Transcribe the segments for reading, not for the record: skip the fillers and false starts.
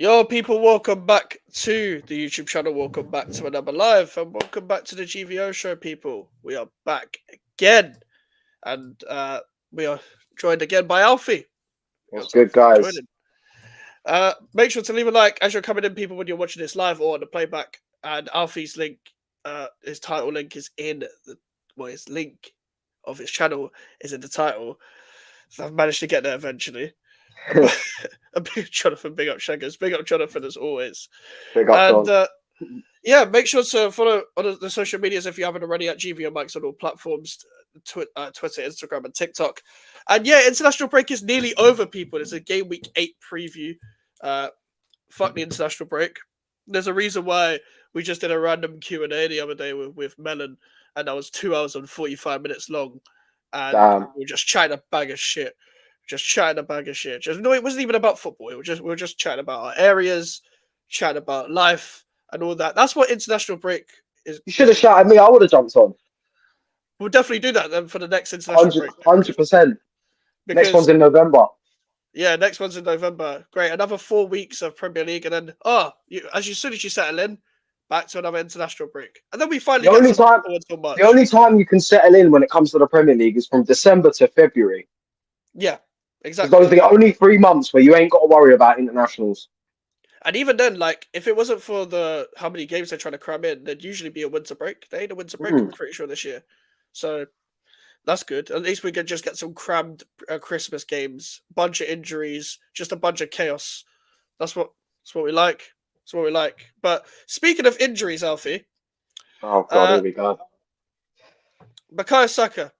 Yo, people, welcome back to the YouTube channel. Welcome back to another live, and welcome back to the GVO show, people. We are back again, and we are joined again by Alfie. What's good, guys? Make sure to leave a like as you're coming in, people, when you're watching this live or on the playback. And Alfie's link, his title link is in his link of his channel is in the title. So I've managed to get there eventually. A big Jonathan, big up Shaggers, big up Jonathan as always. Big up, and yeah, make sure to follow on the social medias if you haven't already at GVO Mikes on all platforms, Twitter, Instagram, and TikTok. And yeah, international break is nearly over, people. It's a game week 8 preview. Fuck the international break. There's a reason why we just did a random Q&A the other day with Melon, and that was 2 hours and 45 minutes long. And we were just chatting a bag of shit. Just chatting a bag of shit. No, it wasn't even about football. We were just chatting about our areas, chatting about life and all that. That's what international break is. You should have shouted me. I would have jumped on. We'll definitely do that then for the next international break. 100%. Next one's in November. Yeah, next one's in November. Great. Another 4 weeks of Premier League, and then as soon as you settle in, back to another international break. And then we finally the only time you can settle in when it comes to the Premier League is from December to February. Yeah. Exactly. Those are the only 3 months where you ain't got to worry about internationals. And even then, like, if it wasn't for how many games they're trying to cram in, there'd usually be a winter break. They ain't a winter break, I'm pretty sure, this year. So that's good. At least we can just get some crammed Christmas games, bunch of injuries, just a bunch of chaos. That's what we like. That's what we like. But speaking of injuries, Alfie. Oh, God, here we go. Mikey's Saka.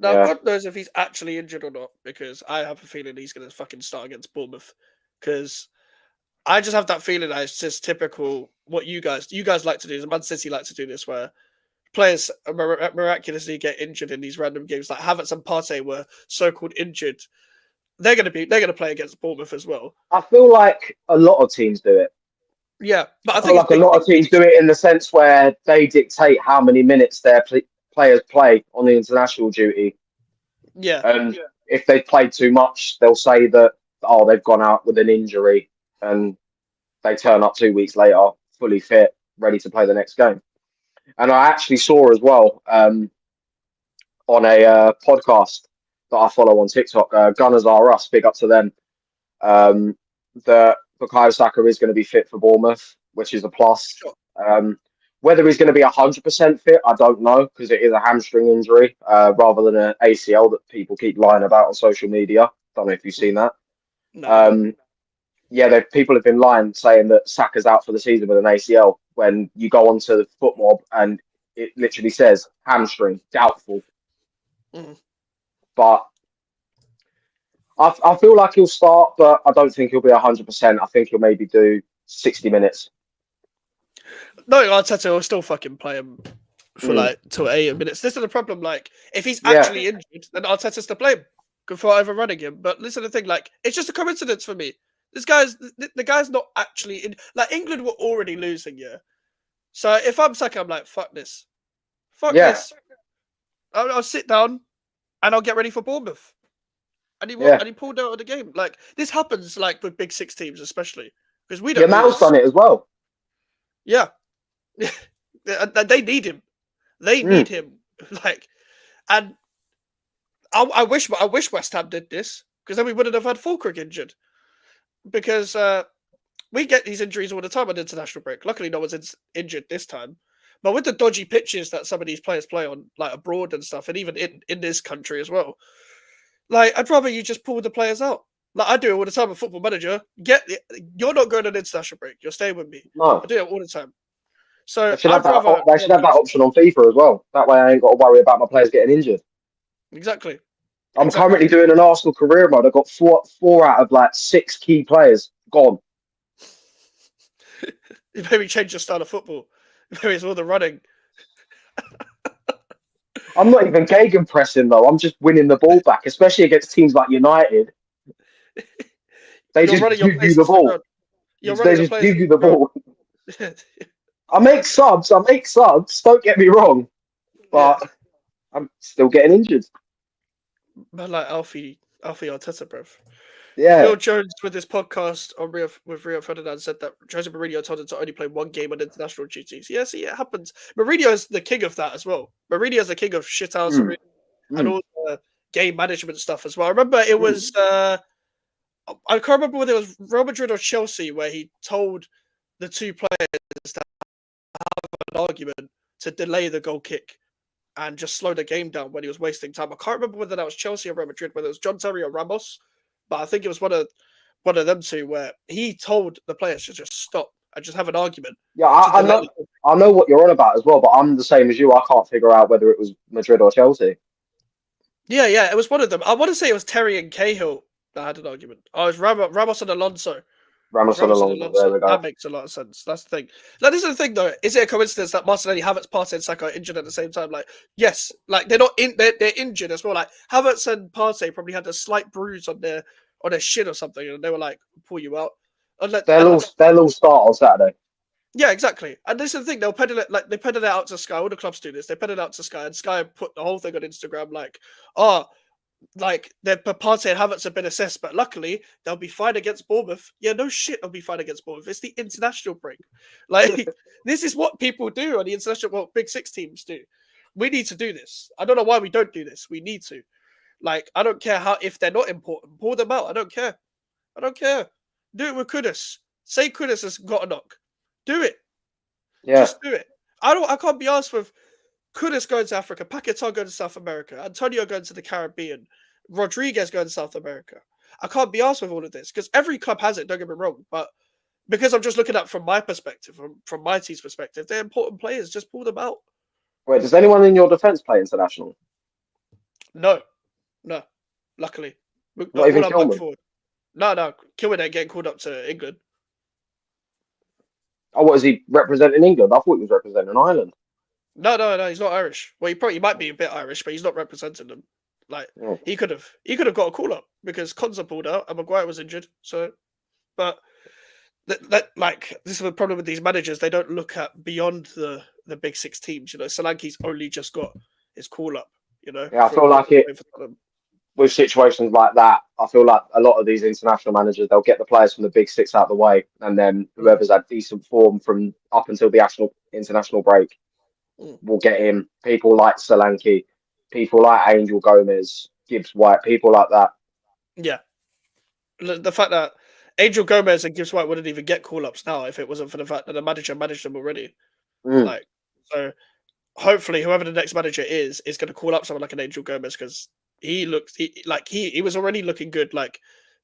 Now, yeah. God knows if he's actually injured or not, because I have a feeling he's going to fucking start against Bournemouth. Because I just have that feeling that it's just typical what you guys like to do. Man City like to do this, where players miraculously get injured in these random games. Like Havertz and Partey were so-called injured. They're going to play against Bournemouth as well. I feel like a lot of teams do it. Yeah, but I think like a lot of teams do it in the sense where they dictate how many minutes their players play on the international duty. Yeah. And if they played too much, they'll say that, they've gone out with an injury, and they turn up 2 weeks later, fully fit, ready to play the next game. And I actually saw as well on a podcast that I follow on TikTok, Gunners R Us, big up to them, that Bukayo Saka is going to be fit for Bournemouth, which is a plus. Sure. Whether he's going to be 100% fit, I don't know, because it is a hamstring injury rather than an ACL that people keep lying about on social media. Don't know if you've seen that. No. Yeah, people have been lying, saying that Saka's out for the season with an ACL, when you go onto the FootMob and it literally says hamstring, doubtful. But I feel like he'll start, but I don't think he'll be 100%. I think he'll maybe do 60 minutes. No, Arteta will still fucking play him for till 80 minutes. This is the problem. Like, if he's actually injured, then Arteta's to blame for overrunning him. But listen to the thing, like, it's just a coincidence for me. The guy's not actually in. Like, England were already losing, yeah. So if I'm Saka, I'm like, fuck this. This. I'll sit down and I'll get ready for Bournemouth. And he pulled out of the game. Like, this happens like with big 6 teams, especially because we don't. Yeah, Mal's done it as well. Yeah. They need him. They need him. Like, and I wish West Ham did this, because then we wouldn't have had Fulkrug injured. Because we get these injuries all the time on international break. Luckily, no one's injured this time. But with the dodgy pitches that some of these players play on, like abroad and stuff, and even in this country as well, like, I'd rather you just pull the players out. Like I do it all the time with Football Manager. You're not going on international break. You're staying with me. No. I do it all the time. So they should have that option on FIFA as well. That way I ain't got to worry about my players getting injured. Exactly. I'm currently doing an Arsenal career mode. I've got four out of like 6 key players gone. You maybe change your style of football. Maybe it's all the running. I'm not even gegenpressing though. I'm just winning the ball back, especially against teams like United. They just give you the ball. They just give you the ball. I make subs. Don't get me wrong, but I'm still getting injured. Man, like Alfie Arteta, bruv. Yeah. Phil Jones with his podcast on with Rio Ferdinand said that Jose Mourinho told him to only play one game on international duties. Yeah, see, it happens. Mourinho is the king of that as well. Mourinho is the king of shithousery Mm, and mm, all the game management stuff as well. I remember it mm. was I can't remember whether it was Real Madrid or Chelsea where he told the two players to have an argument to delay the goal kick and just slow the game down when he was wasting time. I can't remember whether that was Chelsea or Real Madrid, whether it was John Terry or Ramos, but I think it was one of them two where he told the players to just stop and just have an argument Yeah, to I delay know. the goal. I know what you're on about as well, but I'm the same as you. I can't figure out whether it was Madrid or Chelsea. Yeah, yeah, it was one of them. I want to say it was Terry and Cahill that had an argument. Oh, it was Ramos and Alonso. It was Ramos and Ramos and Alonso. There Alonso. we That go. makes a lot of sense. That's the thing. Like, this is the thing, though. Is it a coincidence that Martinelli, Havertz, Partey, and Saka are injured at the same time? Like, yes. Like, they're not in. They're injured as well. Like, Havertz and Partey probably had a slight bruise on their shin or something, and they were like, "Pull you out." They'll all start on Saturday. Yeah, exactly. And this is the thing, they'll peddle it like they peddle it out to Sky. All the clubs do this. They peddle it out to Sky, and Sky put the whole thing on Instagram like, oh, like their Partey and Havertz have been assessed, but luckily they'll be fine against Bournemouth. Yeah, no shit, they'll be fine against Bournemouth. It's the international break. Like this is what people do on the international, well, Big Six teams do. We need to do this. I don't know why we don't do this. We need to. Like, I don't care how if they're not important, pull them out. I don't care. I don't care. Do it with Kudus. Say Kudus has got a knock. Do it. Yeah. Just do it. I can't be asked with Kudus going to Africa, Paquetá going to South America, Antonio going to the Caribbean, Rodriguez going to South America. I can't be asked with all of this because every club has it, don't get me wrong. But because I'm just looking at from my perspective, from my team's perspective, they're important players. Just pull them out. Wait, does anyone in your defence play international? No. No. Luckily. Not even All our back Kilman. forward. No. Kilman ain't getting called up to England. Oh, what is he representing England? I thought he was representing Ireland. No, he's not Irish. Well, he might be a bit Irish, but he's not representing them. Like Oh. he could have got a call up because Konza pulled out and Maguire was injured. So, but like this is the problem with these managers. They don't look at beyond the Big Six teams. You know, Solanke's only just got his call up. You know, Yeah, I feel like it with situations like that. I feel like a lot of these international managers, they'll get the players from the Big Six out of the way, and then whoever's had decent form from up until the international break will get in. People like Solanke, people like Angel Gomez, Gibbs White, people like that. Yeah, the fact that Angel Gomez and Gibbs White wouldn't even get call ups now if it wasn't for the fact that the manager managed them already. Like, so hopefully whoever the next manager is going to call up someone like an Angel Gomez because he was already looking good like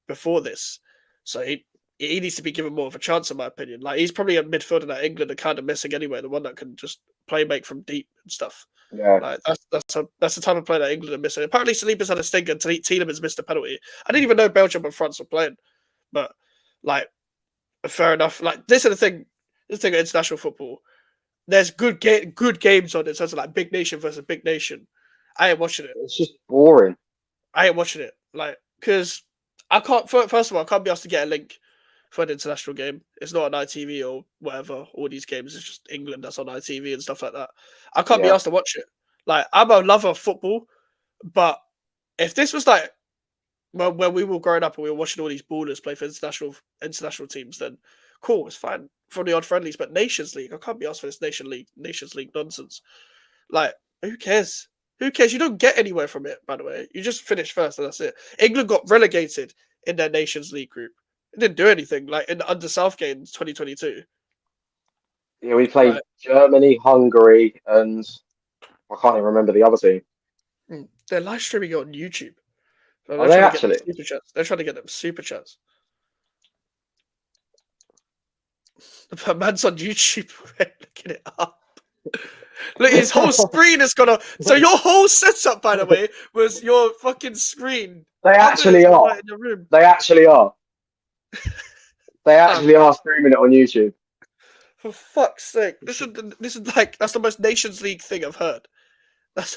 before this. So he needs to be given more of a chance, in my opinion. Like he's probably a midfielder that England are kind of missing anyway, the one that can just play make from deep and stuff. Yeah, like that's the type of player that England are missing. Apparently, Saliba's had a stinker and Tielemans missed a penalty. I didn't even know Belgium and France were playing, but like fair enough. Like this is the thing. This thing of international football. There's good games on it. So it's like big nation versus big nation. I ain't watching it. it's just boring. I ain't watching it. Like, because I can't, first of all, I can't be asked to get a link for an international game. It's not on ITV or whatever. All these games, it's just England that's on ITV and stuff like that. I can't be asked to watch it. Like, I'm a lover of football, but if this was like when we were growing up and we were watching all these ballers play for international teams, then cool, it's fine for the odd friendlies. But Nations League, I can't be asked for this Nations League nonsense. Like, who cares? Who cares? You don't get anywhere from it, by the way. You just finish first and that's it. England got relegated in their Nations League group. It didn't do anything, like in under Southgate in 2022. Yeah, we played Germany, Hungary, and I can't even remember the other team. They're live streaming it on YouTube. So Are they actually? They're trying to get them super chats. The man's on YouTube looking it up. Look, his whole screen has gone off. So your whole setup, by the way, was your fucking screen. They actually are. Right in the room. They actually are. They actually are streaming it on YouTube. For fuck's sake! This is like that's the most Nations League thing I've heard. But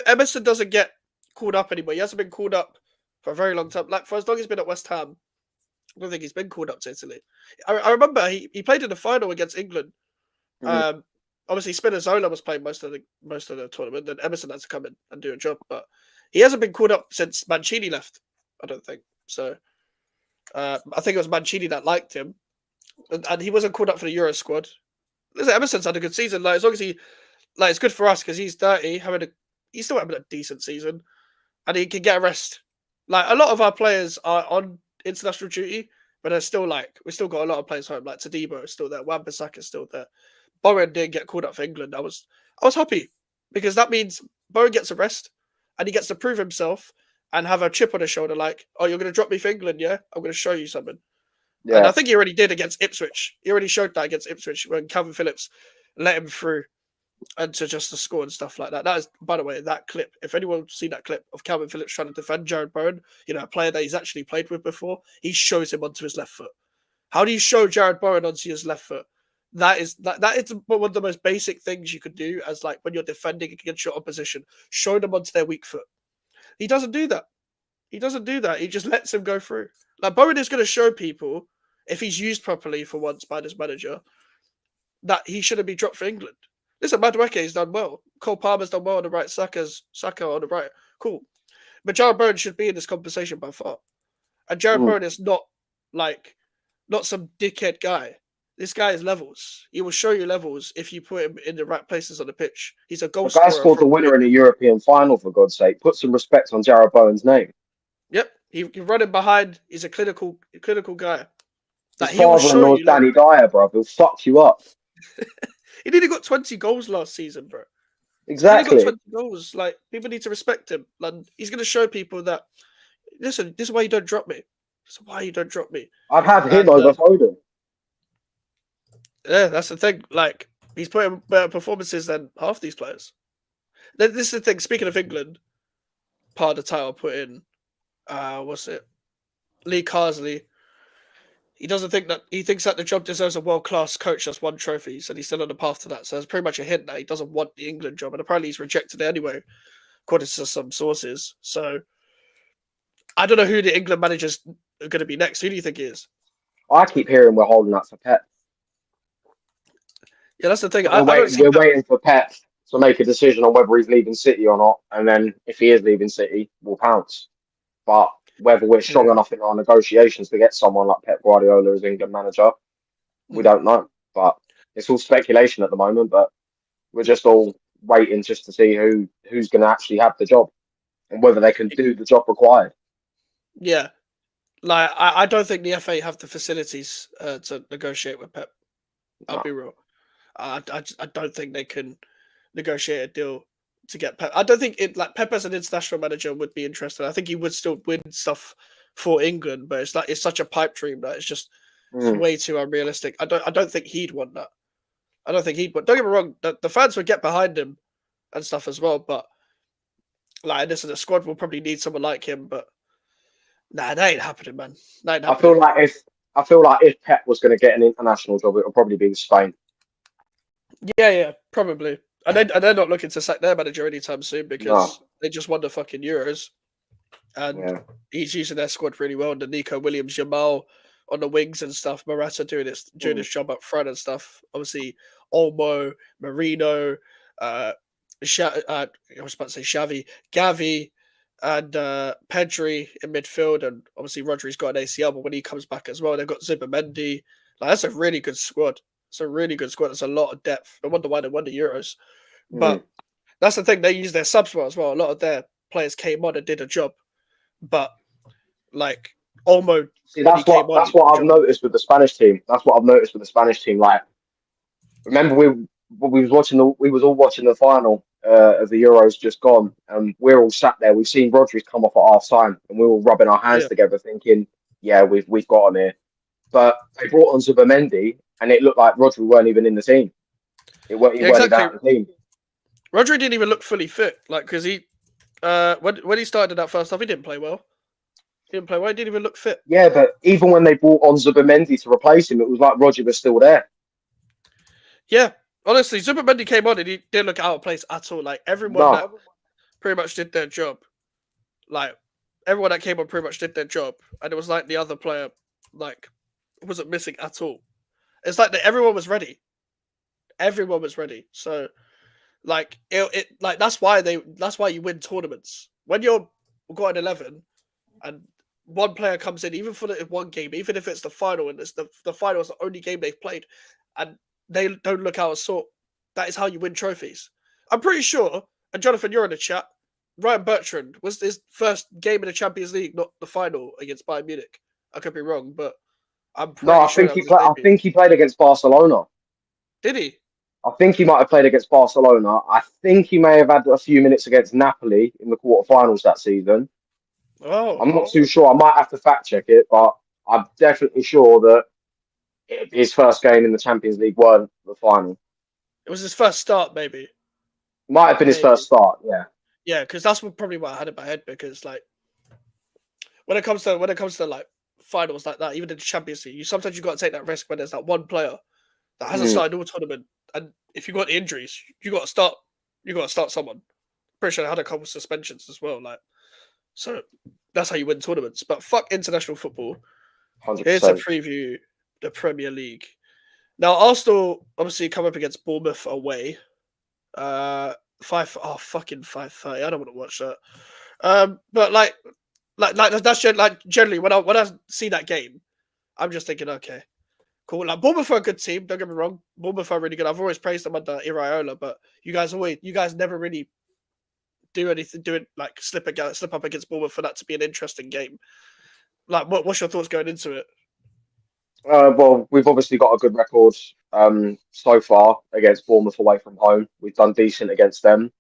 Emerson doesn't get called up anymore. He hasn't been called up for a very long time. Like for as long as he's been at West Ham, I don't think he's been called up to Italy. I remember he played in the final against England. Obviously, Spinazzola was playing most of the tournament. Then Emerson had to come in and do a job, but he hasn't been called up since Mancini left. I don't think so. I think it was Mancini that liked him, and he wasn't called up for the Euro squad. Listen, Emerson's had a good season. Like as long as he, like it's good for us because he's 30, he's still having a decent season, and he can get a rest. Like a lot of our players are on international duty, but they're still like we still got a lot of players home. Like Tadibo is still there, Wan-Bissaka is still there. Bowen didn't get called up for England. I was happy because that means Bowen gets a rest and he gets to prove himself and have a chip on his shoulder. Like, oh, you're going to drop me for England, yeah? I'm going to show you something. And I Yeah, think he already did against Ipswich. He already showed that against Ipswich when Calvin Phillips let him through and to just the score and stuff like that. That is, by the way, that clip. If anyone's seen that clip of Calvin Phillips trying to defend Jared Bowen, a player that he's actually played with before, he shows him onto his left foot. How do you show Jared Bowen onto his left foot? That is one of the most basic things you could do as like when you're defending against your opposition. Show them onto their weak foot. He doesn't do that. He doesn't do that. He just lets him go through. Like Bowen is going to show people if he's used properly for once by this manager that he shouldn't be dropped for England. Listen, Madueke's done well. Cole Palmer's done well on the right. Saka on the right. Cool. But Jared Bowen should be in this conversation by far. And Jared Bowen is not some dickhead guy. This guy is levels. He will show you levels if you put him in the right places on the pitch. He's a goal the guy scorer. scored the winner in a European final, for God's sake. Put some respect on Jared Bowen's name. Yep, he running behind. He's a clinical guy. His father-in-law's Danny Dyer, bro. He'll fuck you up. He nearly got 20 goals last season, bro. Exactly. He got 20 goals. Like people need to respect him. Like he's going to show people that. Listen, this is why you don't drop me. This is why you don't drop me. I'd have him over Foden. Yeah, that's the thing. Like he's putting better performances than half these players. This is the thing. Speaking of England, part of the title put in. What's it? Lee Carsley. He thinks that the job deserves a world-class coach that's won trophies, and he's still on the path to that. So it's pretty much a hint that he doesn't want the England job, and apparently he's rejected it anyway, according to some sources. So I don't know who the England managers are going to be next. Who do you think he is? I keep hearing we're holding out for Pep. Yeah, that's the thing. We're waiting for Pep to make a decision on whether he's leaving City or not, and then if he is leaving City, we'll pounce. But whether we're strong enough in our negotiations to get someone like Pep Guardiola as England manager, we don't know. But it's all speculation at the moment. But we're just all waiting just to see who's going to actually have the job and whether they can do the job required. Yeah, like I don't think the FA have the facilities to negotiate with Pep. I'll be real. I don't think they can negotiate a deal to get Pep. I don't think Pep as an international manager would be interested. I think he would still win stuff for England, but it's such a pipe dream that it's just way too unrealistic. I don't think he'd want that. I don't think he'd want. Don't get me wrong, the fans would get behind him and stuff as well, but like this, the squad will probably need someone like him. But nah, that ain't happening, man. That ain't happening. I feel like if Pep was going to get an international job, it would probably be Spain. Yeah, probably. And they're not looking to sack their manager anytime soon because they just won the fucking Euros. And he's using their squad really well. And Nico Williams, Jamal on the wings and stuff. Morata doing this job up front and stuff. Obviously, Olmo, Marino, I was about to say Xavi, Gavi, and Pedri in midfield. And obviously, Rodri's got an ACL, but when he comes back as well, they've got Zubimendi. Like, that's a really good squad. It's a really good squad. There's a lot of depth. I wonder why they won the Euros. But that's the thing. They use their subs well as well. A lot of their players came on and did a job. But, like, Olmo... See, that's what I've noticed with the Spanish team. Like, remember we was all watching the final of the Euros just gone, and we're all sat there. We've seen Rodri come off at half time, and we're all rubbing our hands together, thinking, "Yeah, we've got him here." But they brought on Zubimendi, and it looked like Rodri weren't even in the team. He weren't even in the team. Rodri didn't even look fully fit, like because he when he started in that first half, he didn't play well. He didn't even look fit. Yeah, but even when they brought on Zubimendi to replace him, it was like Rodri was still there. Yeah, honestly, Zubimendi came on and he didn't look out of place at all. Like everyone that pretty much did their job. Like everyone that came on pretty much did their job, and it was like the other player like wasn't missing at all. It's like everyone was ready. Everyone was ready. So, like it like that's why you win tournaments when you're got an 11 and one player comes in, even for the one game, even if it's the final and it's the final is the only game they've played, and they don't look out of sort, that is how you win trophies. I'm pretty sure, and Jonathan, you're in the chat, Ryan Bertrand was his first game in the Champions League, not the final against Bayern Munich. I could be wrong, but I'm No, pretty sure that was his I debut. think he played against Barcelona. Did he? I think he might have played against Barcelona. I think he may have had a few minutes against Napoli in the quarterfinals that season. Oh, I'm not too sure. I might have to fact check it, but I'm definitely sure that his first game in the Champions League weren't the final. it was his first start, maybe. Might have been his Maybe. first start, yeah. Yeah, because that's probably what I had in my head. Because like when it comes to like finals like that, even in the Champions League, you got to take that risk when there's that one player that hasn't started all tournament, and if you got injuries, you got to start. You got to start someone. Pretty sure I had a couple of suspensions as well. Like, so that's how you win tournaments. But fuck international football. Here's a 100%. preview the Premier League. Now Arsenal obviously come up against Bournemouth away. 5:30. I don't want to watch that. But like that's generally when I see that game, I'm just thinking, okay, cool. Like Bournemouth are a good team. Don't get me wrong. Bournemouth are really good. I've always praised them under Iraola, but you guys never really do it like slip up against Bournemouth for that to be an interesting game. Like, what's your thoughts going into it? Well, we've obviously got a good record so far against Bournemouth away from home. We've done decent against them.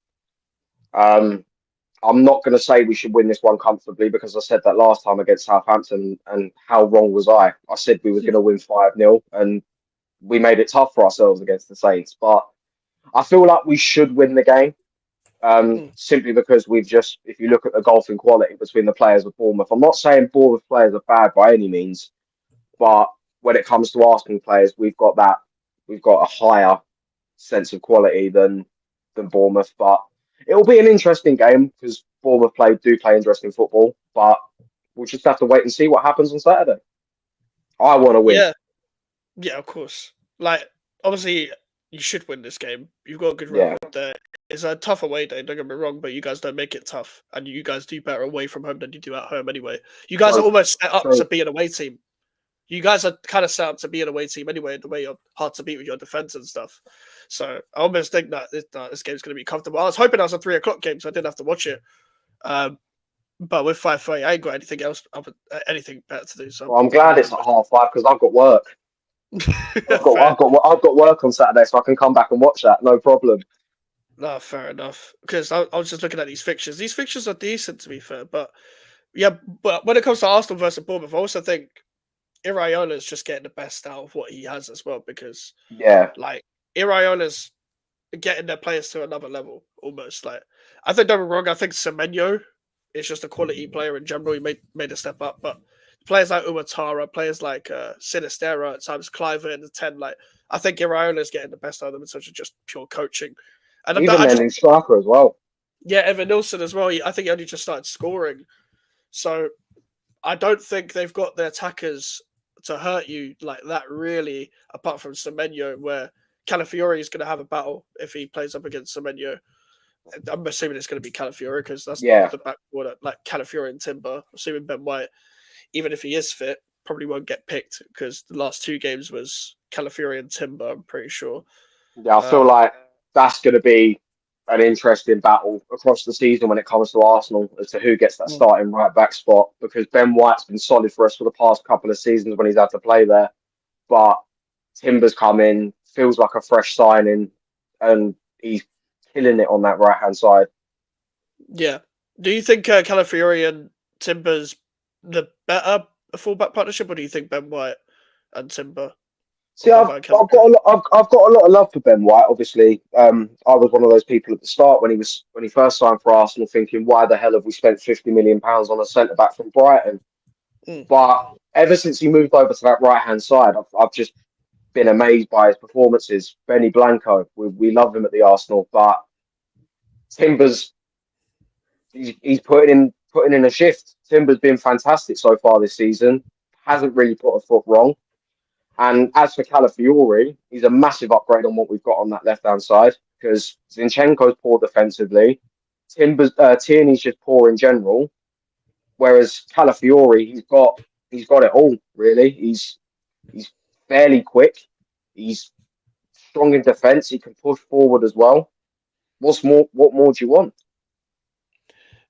I'm not going to say we should win this one comfortably because I said that last time against Southampton, and how wrong was I? I said we were going to win 5-0 and we made it tough for ourselves against the Saints. But I feel like we should win the game simply because if you look at the golfing quality between the players of Bournemouth, I'm not saying Bournemouth players are bad by any means, but when it comes to Arsenal players, we've got a higher sense of quality than Bournemouth. But it'll be an interesting game because Bournemouth do play interesting football. But we'll just have to wait and see what happens on Saturday. I want to win. Yeah, of course. Like, obviously, you should win this game. You've got a good record there. It's a tough away day, don't get me wrong, but you guys don't make it tough. And you guys do better away from home than you do at home anyway. You guys are almost set up to be an away team. You guys are kind of set up to be an away team anyway, the way you're hard to beat with your defense and stuff. So I almost think that this game's going to be comfortable. I was hoping that was a 3:00 game, so I didn't have to watch it. But with 5:30, I ain't got anything else, anything better to do. So well, I'm glad it's at 5:30 because I've got work. I've got work on Saturday, so I can come back and watch that. No problem. No, fair enough. Because I was just looking at these fixtures. These fixtures are decent, to be fair. But yeah, but when it comes to Arsenal versus Bournemouth, I also think Iraola is just getting the best out of what he has as well. Because like Iraola's getting their players to another level almost. Like, I think don't be wrong. I think Semenyo is just a quality player in general. He made a step up, but players like Umatara, players like Sinistera, at times Cliver in the 10, like I think Iraola is getting the best out of them in such a just pure coaching. And even then in striker as well. Yeah, Evan Nilsson as well. I think he only just started scoring. So I don't think they've got the attackers to hurt you like that, really, apart from Semenyo, where Calafiori is going to have a battle if he plays up against Semenyo. I'm assuming it's going to be Calafiori because that's the back border, like Calafiori and Timber. Assuming Ben White, even if he is fit, probably won't get picked because the last 2 games was Calafiori and Timber, I'm pretty sure. Yeah, I feel like that's going to be an interesting battle across the season when it comes to Arsenal as to who gets that starting right back spot, because Ben White's been solid for us for the past couple of seasons when he's had to play there. But Timber's come in, feels like a fresh signing, and he's killing it on that right-hand side. Yeah. Do you think Calafiori and Timber's the better fullback partnership, or do you think Ben White and Timber? See, I've got a lot of love for Ben White. Obviously, I was one of those people at the start when he first signed for Arsenal, thinking, "Why the hell have we spent £50 million on a centre back from Brighton?" But ever since he moved over to that right hand side, I've just been amazed by his performances. Benny Blanco, we love him at the Arsenal, but Timber's he's putting in a shift. Timber's been fantastic so far this season. Hasn't really put a foot wrong. And as for Calafiori, he's a massive upgrade on what we've got on that left-hand side, because Zinchenko's poor defensively. Tierney's just poor in general. Whereas Calafiori, he's got it all really. He's fairly quick. He's strong in defence. He can push forward as well. What's more? What more do you want?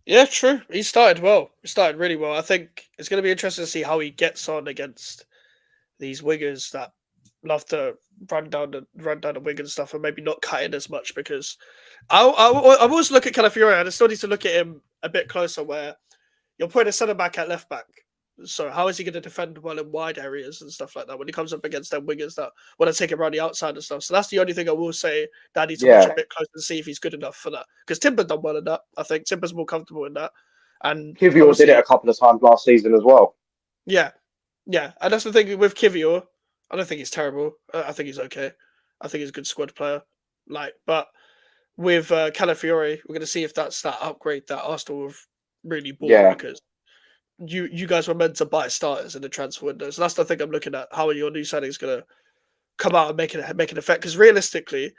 Yeah, true. He started well. He started really well. I think it's going to be interesting to see how he gets on against these wingers that love to run down the wing and stuff, and maybe not cut in as much. Because I always look at Calafiori, and I still need to look at him a bit closer. Where you're putting a centre back at left back. So how is he going to defend well in wide areas and stuff like that when he comes up against them wingers that want to take him around the outside and stuff? So that's the only thing I will say that I need to watch a Yeah, bit closer to see if he's good enough for that. Because Timber's done well in that. I think Timber's more comfortable in that. And Kivior did it a obviously, couple of times last season as well. yeah, yeah. And that's the thing with Kivior. I don't think he's terrible. I think he's okay. I think he's a good squad player. But with Calafiori, we're going to see if that's that upgrade that Arsenal have really bought, Yeah, because you guys were meant to buy starters in the transfer window. So that's the thing I'm looking at. How are your new signings going to come out and make an effect? Because realistically,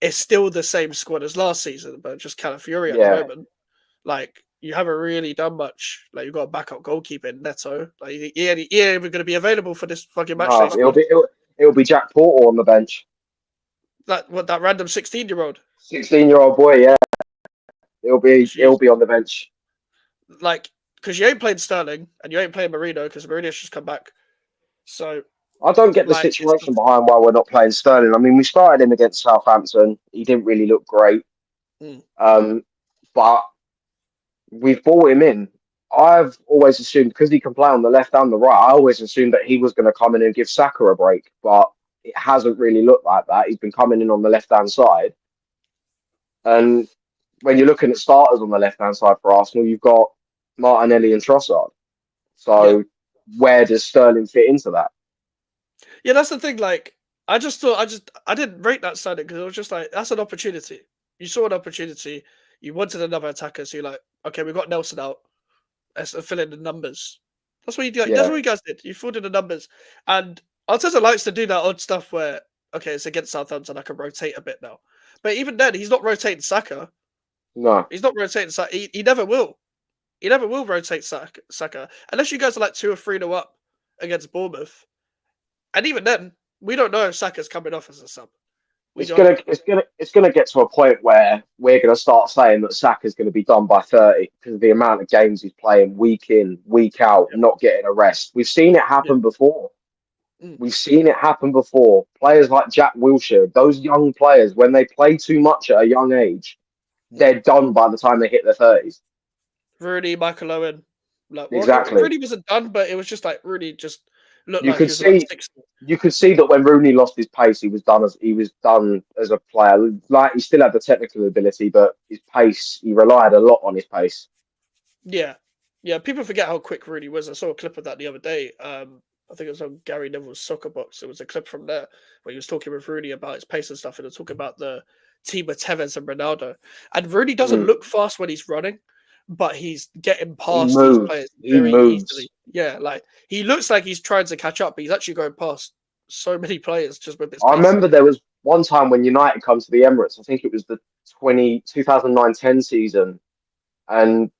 it's still the same squad as last season, but just Calafiori at the yeah. moment. You haven't really done much. You've got a backup goalkeeper in Neto. He ain't even going to be available for this fucking match day No, squad. it'll be Jack Porter on the bench. That random 16-year-old. 16-year-old boy. Yeah, it'll Jeez. be on the bench. Because you ain't playing Sterling and you ain't playing Marino because Marino's just come back. So I don't get the it's situation behind why we're not playing Sterling. I mean, we started him against Southampton. He didn't really look great. mm, But we've brought him in. I've always assumed because he can play on the left and the right. I always assumed that he was going to come in and give Saka a break, but it hasn't really looked like that. He's been coming in on the left hand side, and when you're looking at starters on the left hand side for Arsenal, you've got Martinelli and Trossard. yeah. So where does Sterling fit into that? Yeah, that's the thing. I just thought I didn't rate that signing because it was just like that's an opportunity. You saw an opportunity. You wanted another attacker, so you're like, okay, we've got Nelson out. Let's fill in the numbers. That's what you do. That's Yeah, what you guys did. You filled in the numbers, and Arteta likes to do that odd stuff where okay, it's against Southampton. I can rotate a bit now, but even then, he's not rotating Saka. no, He's not rotating Saka. He never will. He never will rotate Saka unless you guys are like 2 or 3 up against Bournemouth. And even then, we don't know if Saka's coming off as a sub. We it's don't gonna know. it's gonna it's gonna get to a point where we're gonna start saying that Saka's gonna be done by 30 because of the amount of games he's playing week in, week out, Yeah. not getting a rest. We've seen it Yeah. happen before. Mm. We've seen it happen before. Players like Jack Wilshere, those young players, when they play too much at a young age, Mm. they're done by the time they hit their 30s. Rooney, Michael Owen. Exactly. Rooney wasn't done, but it was just like Rooney just looked You like he could was about see 60. you could see that when Rooney lost his pace, he was done as a player. Like he still had the technical ability, but his pace, he relied a lot on his pace. Yeah. Yeah, people forget how quick Rooney was. I saw a clip of that the other day. I think it was on Gary Neville's soccer box. It was a clip from there where he was talking with Rooney about his pace and stuff, and he was talking about the team with Tevez and Ronaldo. And Rooney doesn't Mm. look fast when he's running, but he's getting He past these moves. players He very easily. moves. Yeah, he looks like he's trying to catch up, but he's actually going past so many players just with his I pace. remember there was one time when United come to the Emirates. I think it was the 2009-10 season, and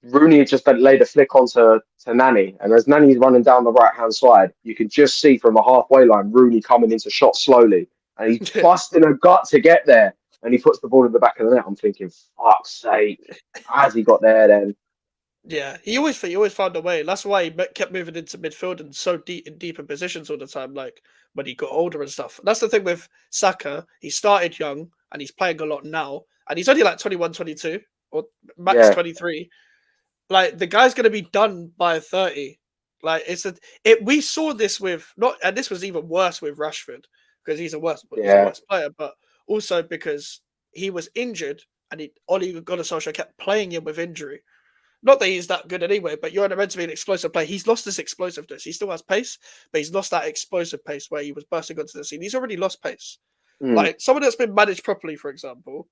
Rooney had just laid a flick onto Nani, and as Nani's running down the right hand side, you can just see from the halfway line Rooney coming into shot slowly, and he's busting a gut to get there, and he puts the ball in the back of the net. I'm thinking, fuck's sake, how's he got there then? Yeah, he always found a way. That's why he kept moving into midfield and so deep in deeper positions all the time. Like when he got older and stuff. That's the thing with Saka. He started young and he's playing a lot now, and he's only like 21, 22 or max Yeah, 23. Like the guy's gonna be done by 30. We saw this with not, and this was even worse with Rashford because he's a yeah, worse player, but also because he was injured and Ole Gunnar Solskjaer kept playing him with injury. Not that he's that good anyway, but you're meant to be an explosive player. He's lost this explosiveness. He still has pace, but he's lost that explosive pace where he was bursting onto the scene. He's already lost pace. mm, Like someone that's been managed properly, for example,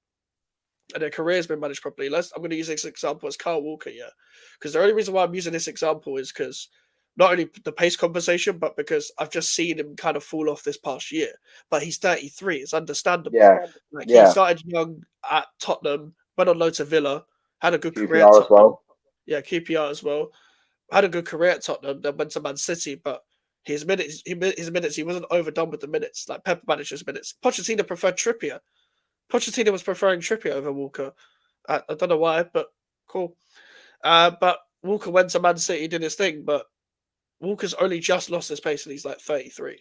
and their career has been managed properly. I'm going to use this example as Kyle Walker, yeah, because the only reason why I'm using this example is because not only the pace compensation, but because I've just seen him kind of fall off this past year. But he's 33; it's understandable. yeah, He yeah. started young at Tottenham, went on loan to Villa, had a good career at QPR as Tottenham, well. Yeah, QPR as well. Had a good career at Tottenham, then went to Man City, but his minutes, he wasn't overdone with the minutes. Like Pep managed his minutes. Pochettino preferred Trippier. Pochettino was preferring Trippier over Walker. I don't know why, but cool. But Walker went to Man City, did his thing, but Walker's only just lost his pace and he's like 33.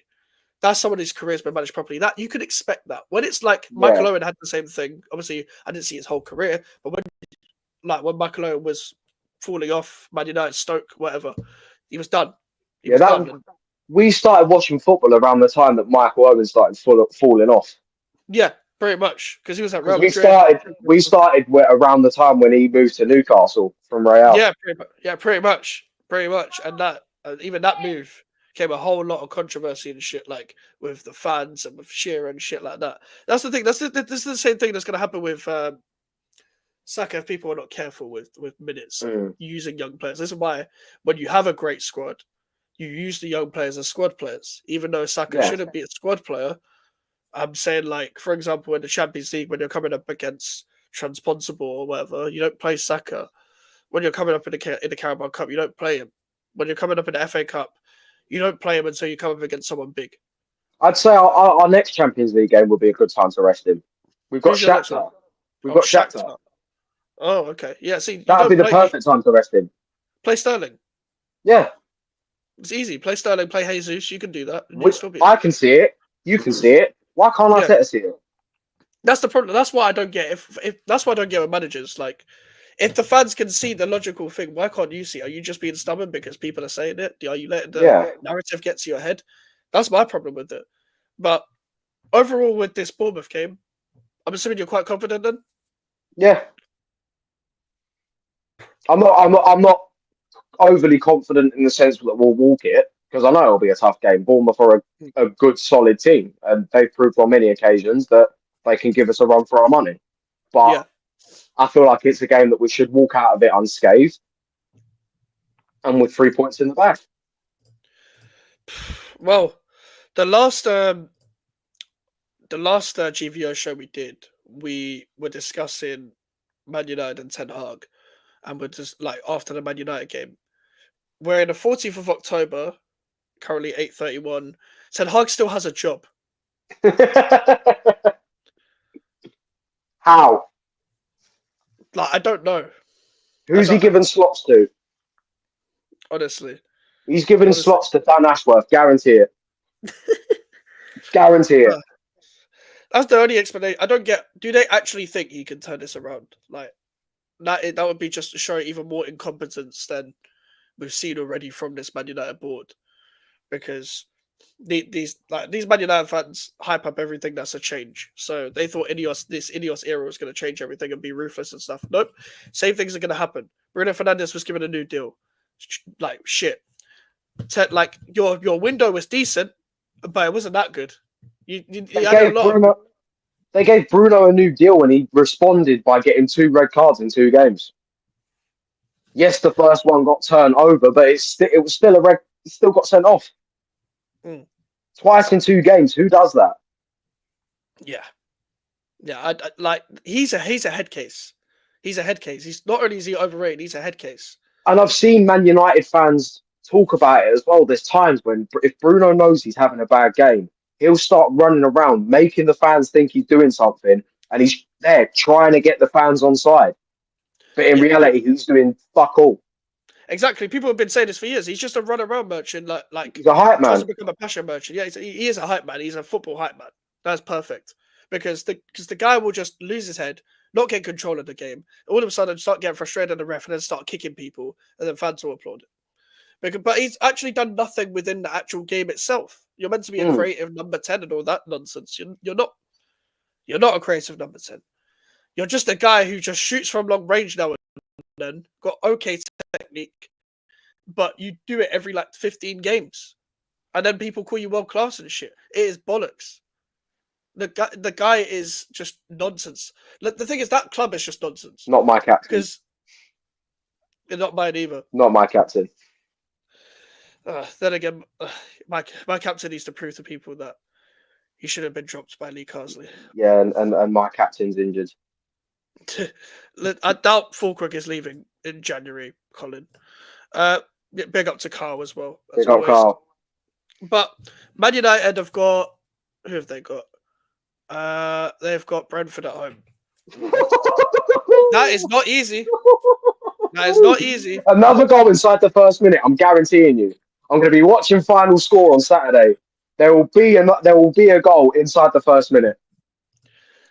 That's someone whose career's been managed properly. That you could expect that. When it's like Michael Yeah, Owen had the same thing. Obviously, I didn't see his whole career, but when Michael Owen was falling off, Man United, Stoke, whatever, he was done. He yeah. was That done. And we started watching football around the time that Michael Owen started falling off. yeah, pretty much because he was at Because Real Madrid. we started around the time when he moved to Newcastle from Real. Yeah, pretty much, and that even that move came a whole lot of controversy and shit, like with the fans and with Shearer and shit like that. That's the thing. This is the same thing that's going to happen with Saka if people are not careful with minutes and Mm. using young players. This is why when you have a great squad, you use the young players as squad players, even though Saka Yeah, shouldn't be a squad player. I'm saying, like, for example, in the Champions League, when you're coming up against Transponsable or whatever, you don't play Saka. When you're coming up in the Carabao Cup, you don't play him. When you're coming up in the FA Cup, you don't play him until you come up against someone big. I'd say our next Champions League game would be a good time to rest him. We've got Who's your next one? Shakhtar. We've Oh, got Shakhtar. Shakhtar. Oh, okay. Yeah, see, you That would be don't the play. perfect time to rest him. Play Sterling. Yeah, It's easy. Play Sterling, play Jesus. You can do that. And you'll still be. I can see it. You can see it. Why can't Yeah, Arteta see it? that's the problem. That's why I don't get. If that's why I don't get with managers. Like, if the fans can see the logical thing, why can't you see? Are you just being stubborn because people are saying it? Are you letting the Yeah, narrative get to your head? That's my problem with it. But overall, with this Bournemouth game, I'm assuming you're quite confident then. yeah. I'm not overly confident in the sense that we'll walk it because I know it'll be a tough game. Bournemouth are a good, solid team, and they've proved on many occasions that they can give us a run for our money. But Yeah. I feel like it's a game that we should walk out of it unscathed and with 3 points in the bag. Well, the last GVO show we did, we were discussing Man United and Ten Hag, and we're just like after the Man United game. We're in the 14th of October, currently 8:31. Ten Hag still has a job. How? Like I don't know. I Who's he don't giving slots to? honestly. He's giving Honestly. slots to Dan Ashworth. Guarantee it. Guarantee it. That's the only explanation. I don't get. Do they actually think he can turn this around? Like that would be just to show even more incompetence than we've seen already from this Man United board. Because these Man United fans hype up everything that's a change. So they thought this Ineos era was going to change everything and be ruthless and stuff. Nope. Same things are going to happen. Bruno Fernandes was given a new deal. Like shit. Like your window was decent, but it wasn't that good. You had a lot. They gave Bruno a new deal and he responded by getting 2 red cards in 2 games. Yes, the first one got turned over, but it was still a red. It still got sent off twice in 2 games. Who does that? Yeah, yeah. I like he's a head case. He's a head case. He's not only is he overrated, he's a head case. And I've seen Man United fans talk about it as well. There's times when if Bruno knows he's having a bad game, he'll start running around, making the fans think he's doing something, and he's there trying to get the fans on side. But in reality, he's doing fuck all. Exactly. People have been saying this for years. He's just a run around merchant. Like He's a hype man. Tries to become a passion merchant. Yeah, he is a hype man. He's a football hype man. That's perfect. Because the guy will just lose his head, not get control of the game, all of a sudden start getting frustrated at the ref and then start kicking people, and then fans will applaud it. But he's actually done nothing within the actual game itself. You're meant to be a creative number 10 and all that nonsense. You're not. You're not a creative number 10. You're just a guy who just shoots from long range now and then, got okay technique, but you do it every like 15 games. And then people call you world class and shit. It is bollocks. The guy is just nonsense. Like, the thing is, that club is just nonsense. Not my captain. Because you're not mine either. Not my captain. Then again, my captain needs to prove to people that he should have been dropped by Lee Carsley. Yeah, and my captain's injured. I doubt Fulkirk is leaving. in January, Colin. Big up to Carl as well, as Big up, always. Carl. But Man United have got, who have they got? They've got Brentford at home. That is not easy. That is not easy. Another goal inside the first minute. I'm guaranteeing you. I'm going to be watching final score on Saturday. There will be a goal inside the first minute.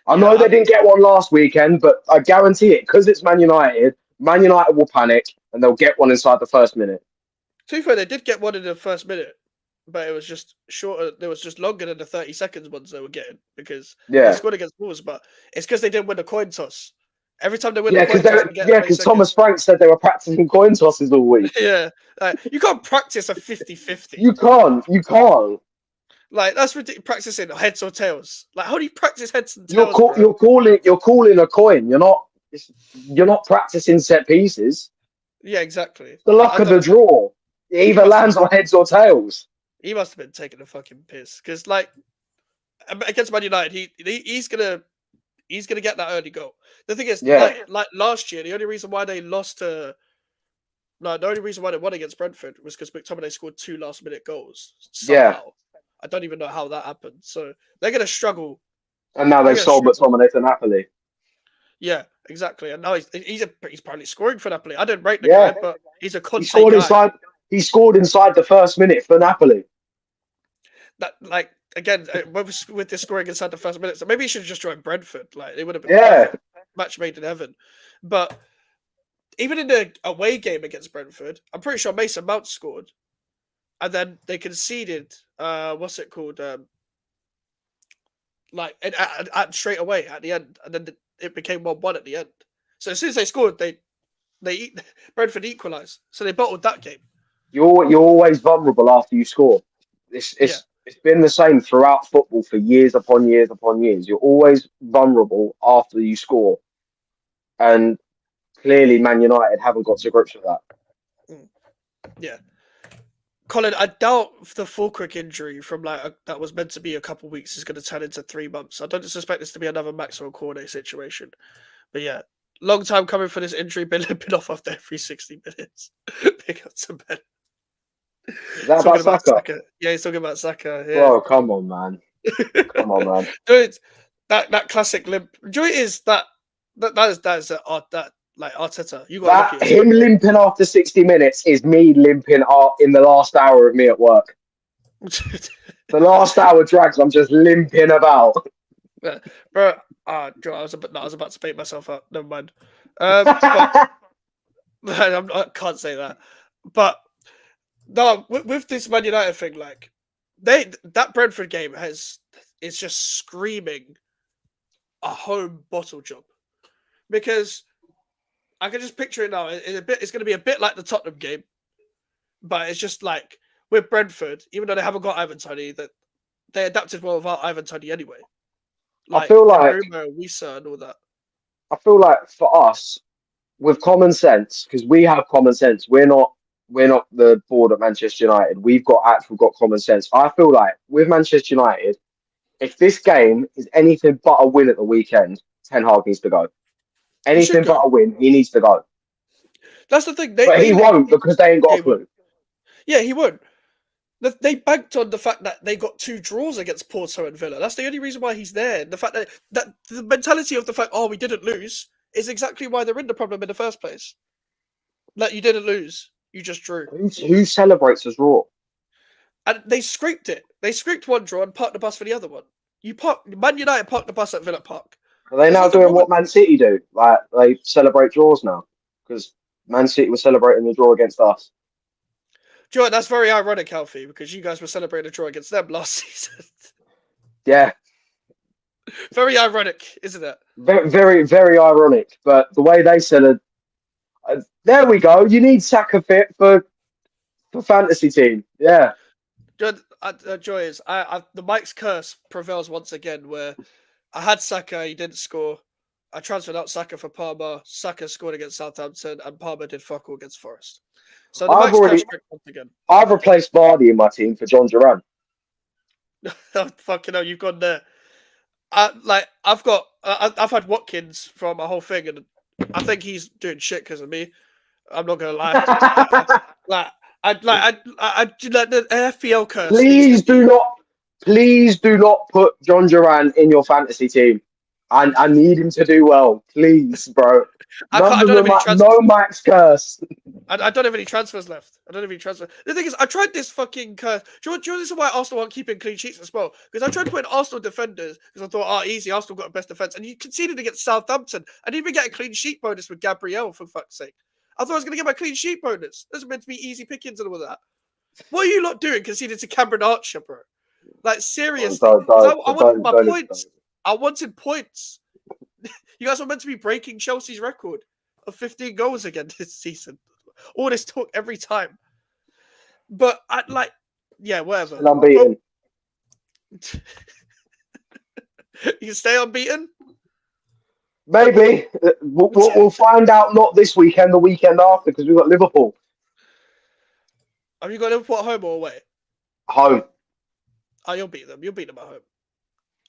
I know they didn't get one last weekend, but I guarantee it because it's Man United. Man United will panic and they'll get one inside the first minute. To be fair, they did get one in the first minute, but it was just shorter. It was just longer than the 30 seconds ones they were getting because they scored against Wolves. But it's because they didn't win the coin toss. Every time they win the coin toss, they get because Thomas Frank said they were practicing coin tosses all week. Yeah, you can't practice a 50-50. You can't. Like that's ridiculous. Practicing heads or tails. Like how do you practice heads and tails? You're calling a coin. You're not practicing set pieces. Yeah, exactly. The luck of the draw. It either lands on heads or tails. He must have been taking a fucking piss because, like, against Man United, he's gonna get that early goal. The thing is, like last year, the only reason why they lost to the only reason why they won against Brentford was because McTominay scored 2 last-minute goals somehow. Yeah. I don't even know how that happened. So they're gonna struggle. And now they've sold McTominay to Napoli. Yeah, exactly. And now he's probably scoring for Napoli. I didn't rate the guy, but he's a Conte guy. He scored inside the first minute for Napoli. That, like, again, with this scoring inside the first minute, so maybe he should have just joined Brentford. Like, it would have been perfect. Match made in heaven. But even in the away game against Brentford, I'm pretty sure Mason Mount scored. And then they conceded, what's it called? Straight away at the end. And then it became 1-1 at the end. So as soon as they scored, Brentford equalised. So they bottled that game. You're always vulnerable after you score. It's been the same throughout football for years upon years upon years. You're always vulnerable after you score. And clearly Man United haven't got to grips with that. Yeah. Colin, I doubt the Fulkirk injury from that was meant to be a couple of weeks is going to turn into 3 months. I don't suspect this to be another Maxwell Cornet situation. But yeah, long time coming for this injury. Been off after every 60 minutes. Pick up to bed. Is that about Saka? Yeah, he's talking about Saka. Yeah. Bro, come on, man. Come on, man. Dude, that classic limp. Joy is that like Arteta. You got him limping after 60 minutes is me limping in the last hour of me at work. The last hour drags. I'm just limping about. Bro, Joe, I was about to bait myself up. Never mind. I can't say that. But no, with this Man United thing, like that Brentford game is just screaming a home bottle job, because I can just picture it now. It's going to be a bit like the Tottenham game, but it's just like with Brentford, even though they haven't got Ivan Toney, that they adapted well without Ivan Toney anyway. I feel like Bruno, Wisa and all that. I feel like for us, with common sense, because we have common sense, we're not the board at Manchester United. We've got common sense. I feel like with Manchester United, if this game is anything but a win at the weekend, Ten Hag needs to go. Anything but a win, he needs to go. That's the thing. But he won't, because they ain't got a clue. Yeah, he won't. They banked on the fact that they got 2 draws against Porto and Villa. That's the only reason why he's there. The fact that the mentality of the fact, we didn't lose, is exactly why they're in the problem in the first place. Like, you didn't lose, you just drew. Who celebrates a draw? And they scraped it. They scraped one draw and parked the bus for the other one. Man United parked the bus at Villa Park. Are they now doing what Man City do? Like, they celebrate draws now? Because Man City was celebrating the draw against us. Joe, that's very ironic, Alfie, because you guys were celebrating a draw against them last season. Yeah. Very ironic, isn't it? Very, very, very ironic. But the way they said it, there we go. You need Saka fit for fantasy team. Yeah. Joy is the Mike's curse prevails once again, where I had Saka, he didn't score. I transferred out Saka for Palmer. Saka scored against Southampton, and Palmer did fuck all against Forest. So I've replaced Vardy in my team for John Duran. Fucking hell, you've gone there. I've had Watkins for my whole thing, and I think he's doing shit because of me. I'm not gonna lie. The FPL curse needs to be. Please do not put John Duran in your fantasy team. I need him to do well, please, bro. I don't have any transfers. No max curse. I don't have any transfers left. I don't have any transfers. The thing is, I tried this fucking curse. Do you know this is why Arsenal aren't keeping clean sheets as well? Because I tried putting Arsenal defenders because I thought, easy, Arsenal got the best defense, and you conceded against Southampton. I didn't even get a clean sheet bonus with Gabriel, for fuck's sake. I thought I was going to get my clean sheet bonus. This is meant to be easy pickings and all that. What are you lot doing conceding to Cameron Archer, bro? Like, seriously. I wanted my points. I wanted points. You guys were meant to be breaking Chelsea's record of 15 goals again this season. All this talk every time. But, whatever. Still unbeaten. You can stay unbeaten? Maybe. We'll find out not this weekend, the weekend after, because we've got Liverpool. Have you got Liverpool at home or away? Home. Oh, you'll beat them. You'll beat them at home.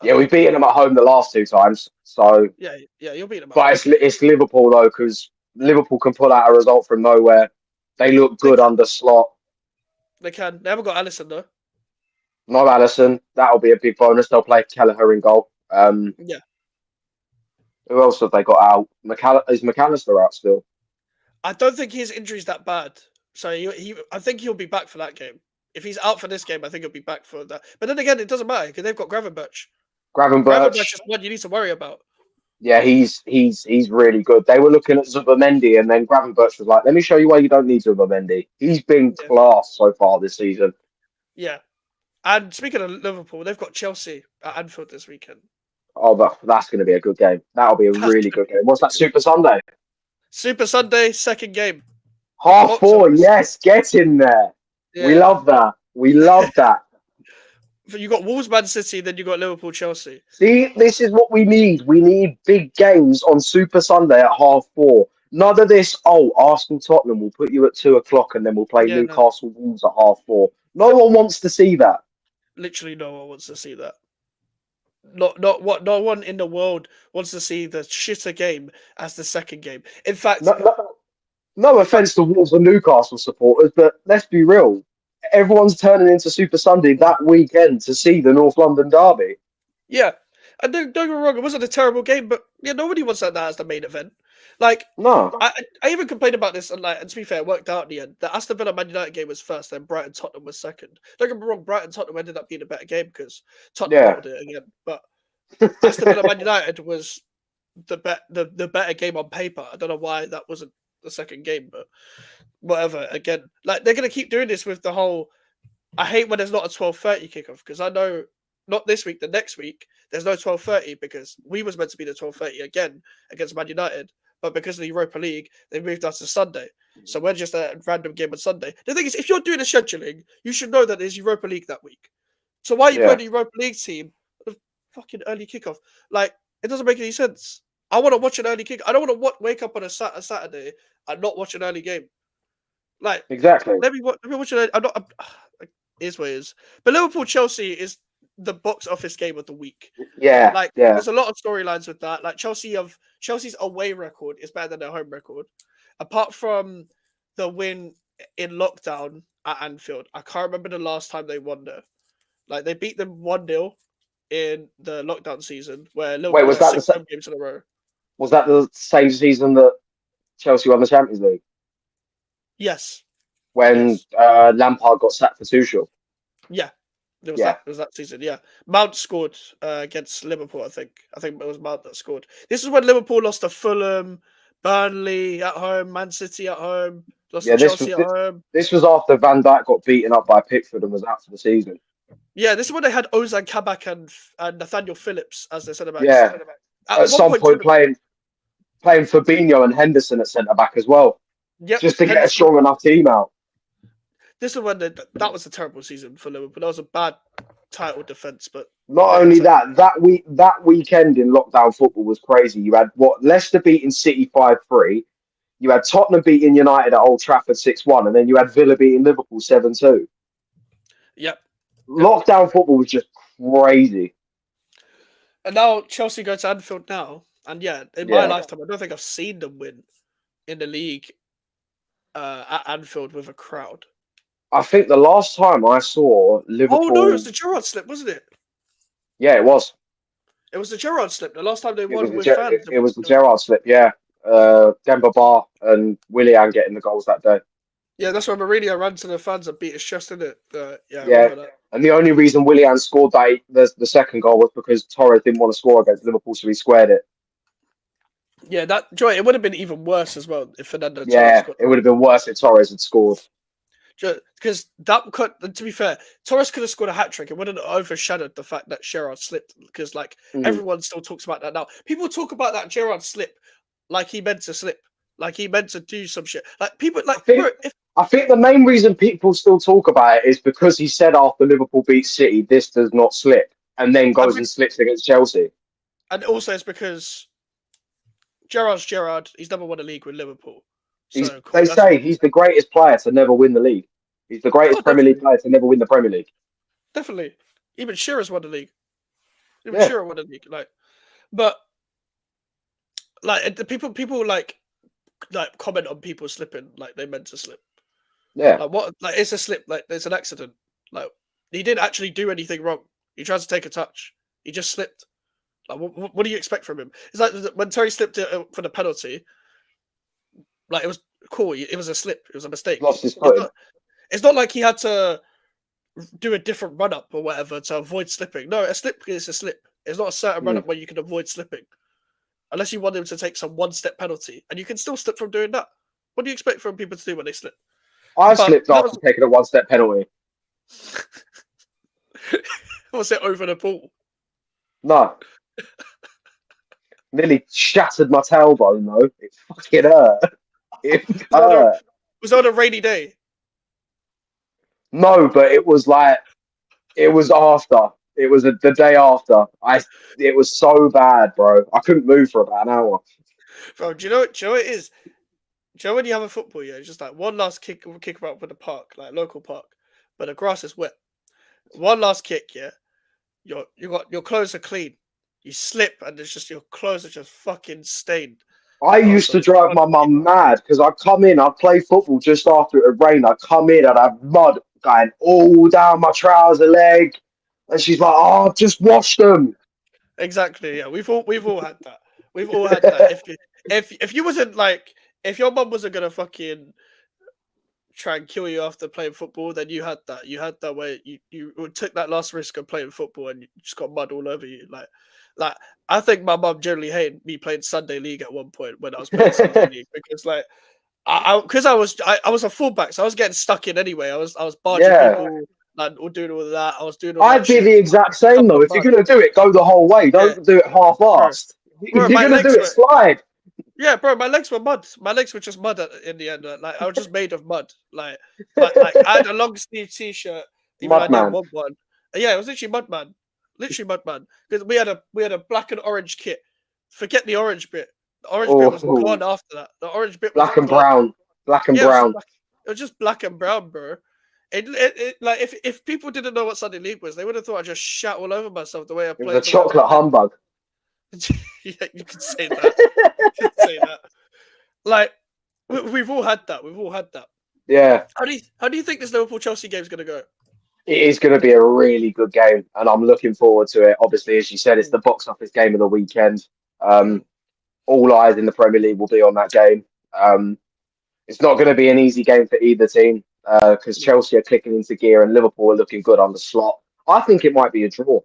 Yeah, we've beaten them at home the last 2 times. So yeah, you'll beat them. But it's Liverpool though, because Liverpool can pull out a result from nowhere. They look good under Slot. They can. They haven't got Alisson though. No Alisson. That'll be a big bonus. They'll play Kelleher in goal. Yeah. Who else have they got out? Is McAllister out still? I don't think his injury's that bad. So I think he'll be back for that game. If he's out for this game, I think he'll be back for that. But then again, it doesn't matter because they've got Gravenberch. Gravenberch is one you need to worry about. Yeah, he's really good. They were looking at Zubimendi, and then Gravenberch was like, "Let me show you why you don't need Zubimendi." He's been class so far this season. Yeah, and speaking of Liverpool, they've got Chelsea at Anfield this weekend. Oh, that's going to be a good game. That'll be a really good game. What's that? Super Sunday. Super Sunday, second game. 4:30. Yes, get in there. Yeah. We love that. We love that. You got Wolves, Man City, then you got Liverpool, Chelsea. See, this is what we need. We need big games on Super Sunday at 4:30. None of this. Arsenal, Tottenham. We'll put you at 2:00, and then we'll play Newcastle, Wolves at 4:30. No one wants to see that. Literally, no one wants to see that. No one in the world wants to see the shitter game as the second game. In fact, no offense to Wolves and Newcastle supporters, but let's be real. Everyone's turning into Super Sunday that weekend to see the North London derby. Yeah, and don't get me wrong, it wasn't a terrible game, but nobody wants that as the main event. No, I even complained about this, and to be fair, it worked out in the end. The Aston Villa Man United game was first, then Brighton Tottenham was second. Don't get me wrong, Brighton Tottenham ended up being a better game because Tottenham held it again. But Aston Villa Man United was the better game on paper. I don't know why that wasn't the second game, but whatever. Again, they're gonna keep doing this with the whole. I hate when there's not a 12:30 kickoff because I know not this week, the next week there's no 12:30 because we was meant to be the 12:30 again against Man United. But because of the Europa League, they moved us to Sunday. So we're just a random game on Sunday. The thing is, if you're doing a scheduling, you should know that there's Europa League that week. So why are you putting the Europa League team at a fucking early kickoff? It doesn't make any sense. I want to watch an early kick. I don't want to wake up on a Saturday and not watch an early game. Exactly. Let me watch it. It is what it is. But Liverpool Chelsea is the box office game of the week. Yeah. There's a lot of storylines with that. Chelsea's away record is better than their home record. Apart from the win in lockdown at Anfield, I can't remember the last time they won there. They beat them 1-0 in the lockdown season where Liverpool was that 6 home games in a row. Was that the same season that Chelsea won the Champions League? Yes. When Lampard got sacked for Tuchel. Yeah. It was that season, yeah. Mount scored against Liverpool, I think. I think it was Mount that scored. This is when Liverpool lost to Fulham, Burnley at home, Man City at home, lost to Chelsea at home. This was after Van Dijk got beaten up by Pickford and was out for the season. Yeah, this is when they had Ozan Kabak and Nathaniel Phillips as their centre-backs. Yeah, at some point playing Fabinho and Henderson at centre-back as well. Yep. Just to get a strong enough team out. This is when that was a terrible season for Liverpool. That was a bad title defense, but not only that weekend in lockdown football was crazy. You had Leicester beating City 5-3. You had Tottenham beating United at Old Trafford 6-1, and then you had Villa beating Liverpool 7-2. Yep. Lockdown football was just crazy. And now Chelsea go to Anfield now, and in my lifetime, I don't think I've seen them win in the league at Anfield with a crowd. I think the last time I saw Oh no, it was Liverpool, the Gerrard slip, wasn't it? yeah, it was. It was the Gerrard slip. The last time they It was won with fans. It was the Gerrard slip, yeah. Demba Ba and Willian getting the goals that day. Yeah, that's why Mourinho ran to the fans and beat his chest, in it? Yeah, I Yeah, remember that. and the only reason Willian scored the second goal was because Torres didn't want to score against Liverpool, so he squared it. Yeah, that Joy. It would have been even worse as well if Fernando Torres Yeah, scored. it would have been worse if Torres had scored. Because that could, to be fair, Torres could have scored a hat trick. It wouldn't have overshadowed the fact that Gerrard slipped. Because everyone still talks about that now. People talk about that Gerrard slip like he meant to slip, like he meant to do some shit. Like people, I think the main reason people still talk about it is because he said after Liverpool beat City, this does not slip, and then goes and slips against Chelsea. And also it's because Gerrard's Gerrard. He's never won a league with Liverpool. So they say he's the greatest player to never win the league. He's the greatest Premier League player to never win the Premier League. Definitely. Even Shearer's won the league. Shearer won the league. But the people like comment on people slipping like they meant to slip. Yeah. It's a slip. It's an accident. He didn't actually do anything wrong. He tried to take a touch. He just slipped. What do you expect from him? It's like when Terry slipped for the penalty. It was cool. It was a slip. It was a mistake. Lost his foot. It's not like he had to do a different run up or whatever to avoid slipping. No, a slip is a slip. It's not a certain run up where you can avoid slipping, unless you want him to take some 1-step penalty, and you can still slip from doing that. What do you expect from people to do when they slip? I slipped after taking a 1-step penalty. Was it over the ball? No. Nearly shattered my tailbone though. It fucking hurt. It hurt. Was it on a rainy day? No, but it was after. It was the day after. It was so bad, bro. I couldn't move for about an hour. Bro, do you know what it is? Do you know when you have a football, it's just one last kick about for the park, local park, but the grass is wet. One last kick, yeah. Your clothes are clean. You slip and it's just your clothes are just fucking stained. I used to drive my mum mad because I'd come in, I'd play football just after it had rained. I'd come in and I'd have mud going all down my trouser leg. And she's like, "Oh, I've just washed them." Exactly, yeah. We've all had that. We've all had that. If you wasn't if your mum wasn't gonna fucking try and kill you after playing football, then you had that. You had that where you took that last risk of playing football and you just got mud all over you. I think my mum generally hated me playing Sunday League at one point when I was playing Sunday League because I was a fullback, so I was getting stuck in anyway. I was barging people or doing all of that. I was doing all I'd be the exact same though. If you're gonna do it, go the whole way. Don't do it half-assed. If you're gonna do it, slide. Yeah, bro, my legs were mud. My legs were just mud in the end. I was just made of mud. I had a long sleeve t-shirt. Even I didn't want one. Yeah, it was literally mud man. Literally mud man. Because we had a black and orange kit. Forget the orange bit. The orange bit was gone after that. The orange bit was black and brown. Black and brown. It was just black and brown, bro. If people didn't know what Sunday League was, they would have thought I just shat all over myself the way I played. It was a chocolate humbug. Yeah, you can say that. You can say that. We've all had that. We've all had that. Yeah. How do you think this Liverpool Chelsea game is going to go? It is going to be a really good game, and I'm looking forward to it. Obviously, as you said, it's the box office game of the weekend. All eyes in the Premier League will be on that game. It's not going to be an easy game for either team because Chelsea are clicking into gear and Liverpool are looking good on the slot. I think it might be a draw.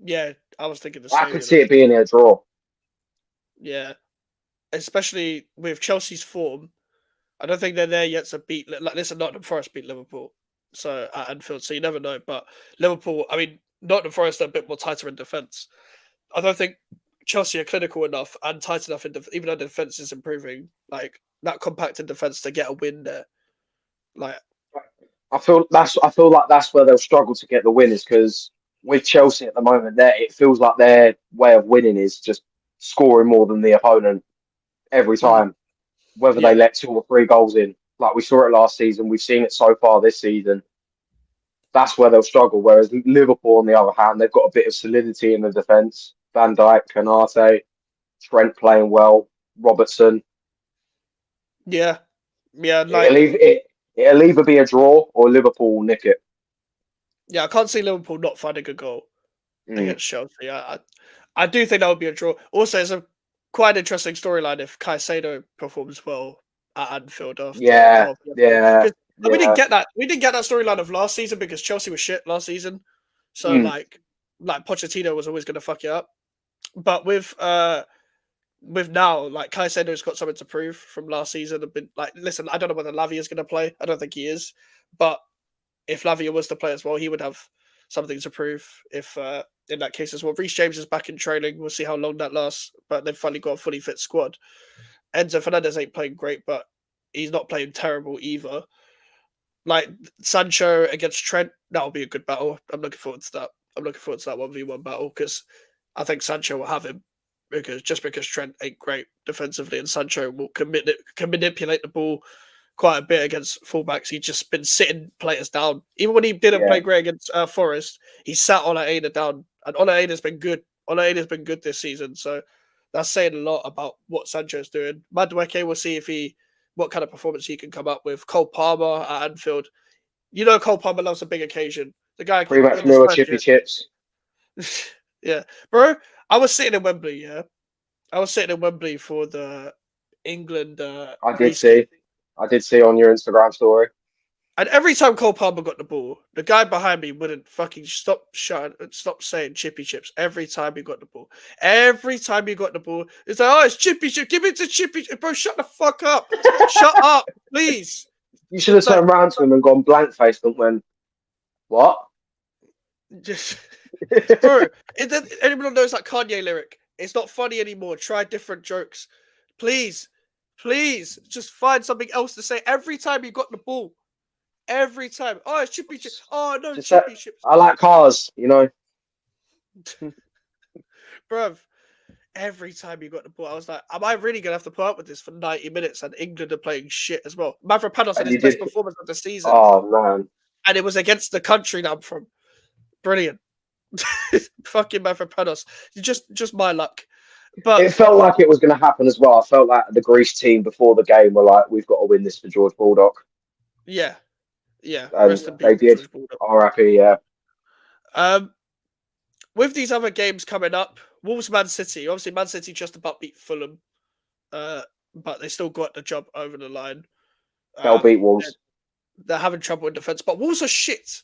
Yeah, I was thinking the same. I could see it being a draw. Yeah, especially with Chelsea's form. I don't think they're there yet to beat. Listen, Nottingham Forest beat Liverpool, so at Anfield. So you never know. But Liverpool, I mean, Nottingham Forest are a bit more tighter in defence. I don't think Chelsea are clinical enough and tight enough even though the defence is improving, that compacted defence to get a win there. I feel like that's where they'll struggle to get the win is because with Chelsea at the moment, it feels like their way of winning is just scoring more than the opponent every time, whether they let 2 or 3 goals in. Like we saw it last season, we've seen it so far this season. That's where they'll struggle. Whereas Liverpool, on the other hand, they've got a bit of solidity in the defence. Van Dijk, Canate, Trent playing well, Robertson. Yeah, Yeah, It'll either, it'll either be a draw or Liverpool will nick it. I can't see Liverpool not finding a goal Mm. against Chelsea. I do think that would be a draw. Also, it's a quite interesting storyline if Caicedo performs well at Anfield after Yeah, the yeah, because we didn't yeah. get that. We didn't get that storyline of last season because Chelsea was shit last season. So Mm. like Pochettino was always going to fuck it up. But with now, like Caicedo's got something to prove from last season. I've been like, listen, I don't know whether Lavia is going to play. I don't think he is. But if Lavia was to play as well, he would have something to prove. If in that case as well, Reece James is back in training. We'll see how long that lasts. But they've finally got a fully fit squad. Enzo Fernandez ain't playing great, but he's not playing terrible either. Like Sancho against Trent, that'll be a good battle. I'm looking forward to that. I'm looking forward to that 1v1 battle because I think Sancho will have him because Trent ain't great defensively and Sancho can manipulate the ball quite a bit against fullbacks. He's just been sitting players down. Even when he didn't Yeah, play great against Forest, he sat Ola down, and Ola has been good. Ola has been good this season, so that's saying a lot about what Sancho's doing. Madueke, we'll see what kind of performance he can come up with. Cole Palmer at Anfield. You know Cole Palmer loves a big occasion. The guy pretty can much on his mirror first chippy year. chips. Yeah, bro. I was sitting in Wembley. Yeah, I was sitting in Wembley for the England I did Greece game. see. I did see on your Instagram story. And every time Cole Palmer got the ball, the guy behind me wouldn't fucking stop saying chippy chips. Every time he got the ball, it's like, oh, it's chippy chip. Give it to chippy chip, bro. Shut the fuck up. Shut up, please. You should have Like, turned around to him and gone blank faced and went, "What?" just bro. Anyone knows that Kanye lyric? It's not funny anymore. Try different jokes, please, please. Just find something else to say. Every time you got the ball, every time. Oh, it's chippy chip. Oh no, Just chippy chips, I like cars, you know. bro. Every time you got the ball, I was like, am I really going to have to put up with this for 90 minutes? And England are playing shit as well. Mavropanos had And his you best did. performance of the season. Oh man, And it was against the country that I'm from. Brilliant. Fucking Mavropanos. Just my luck. But it felt like it was going to happen as well. I felt like the Greece team before the game were like, "We've got to win this for George Baldock," yeah. and Rest in peace, they did. George Baldock. R.I.P. Yeah, Um, with these other games coming up, Wolves Man City. Obviously, Man City just about beat Fulham. But they still got the job over the line. they'll beat They're, Wolves. they're having trouble in defence. But Wolves are shit.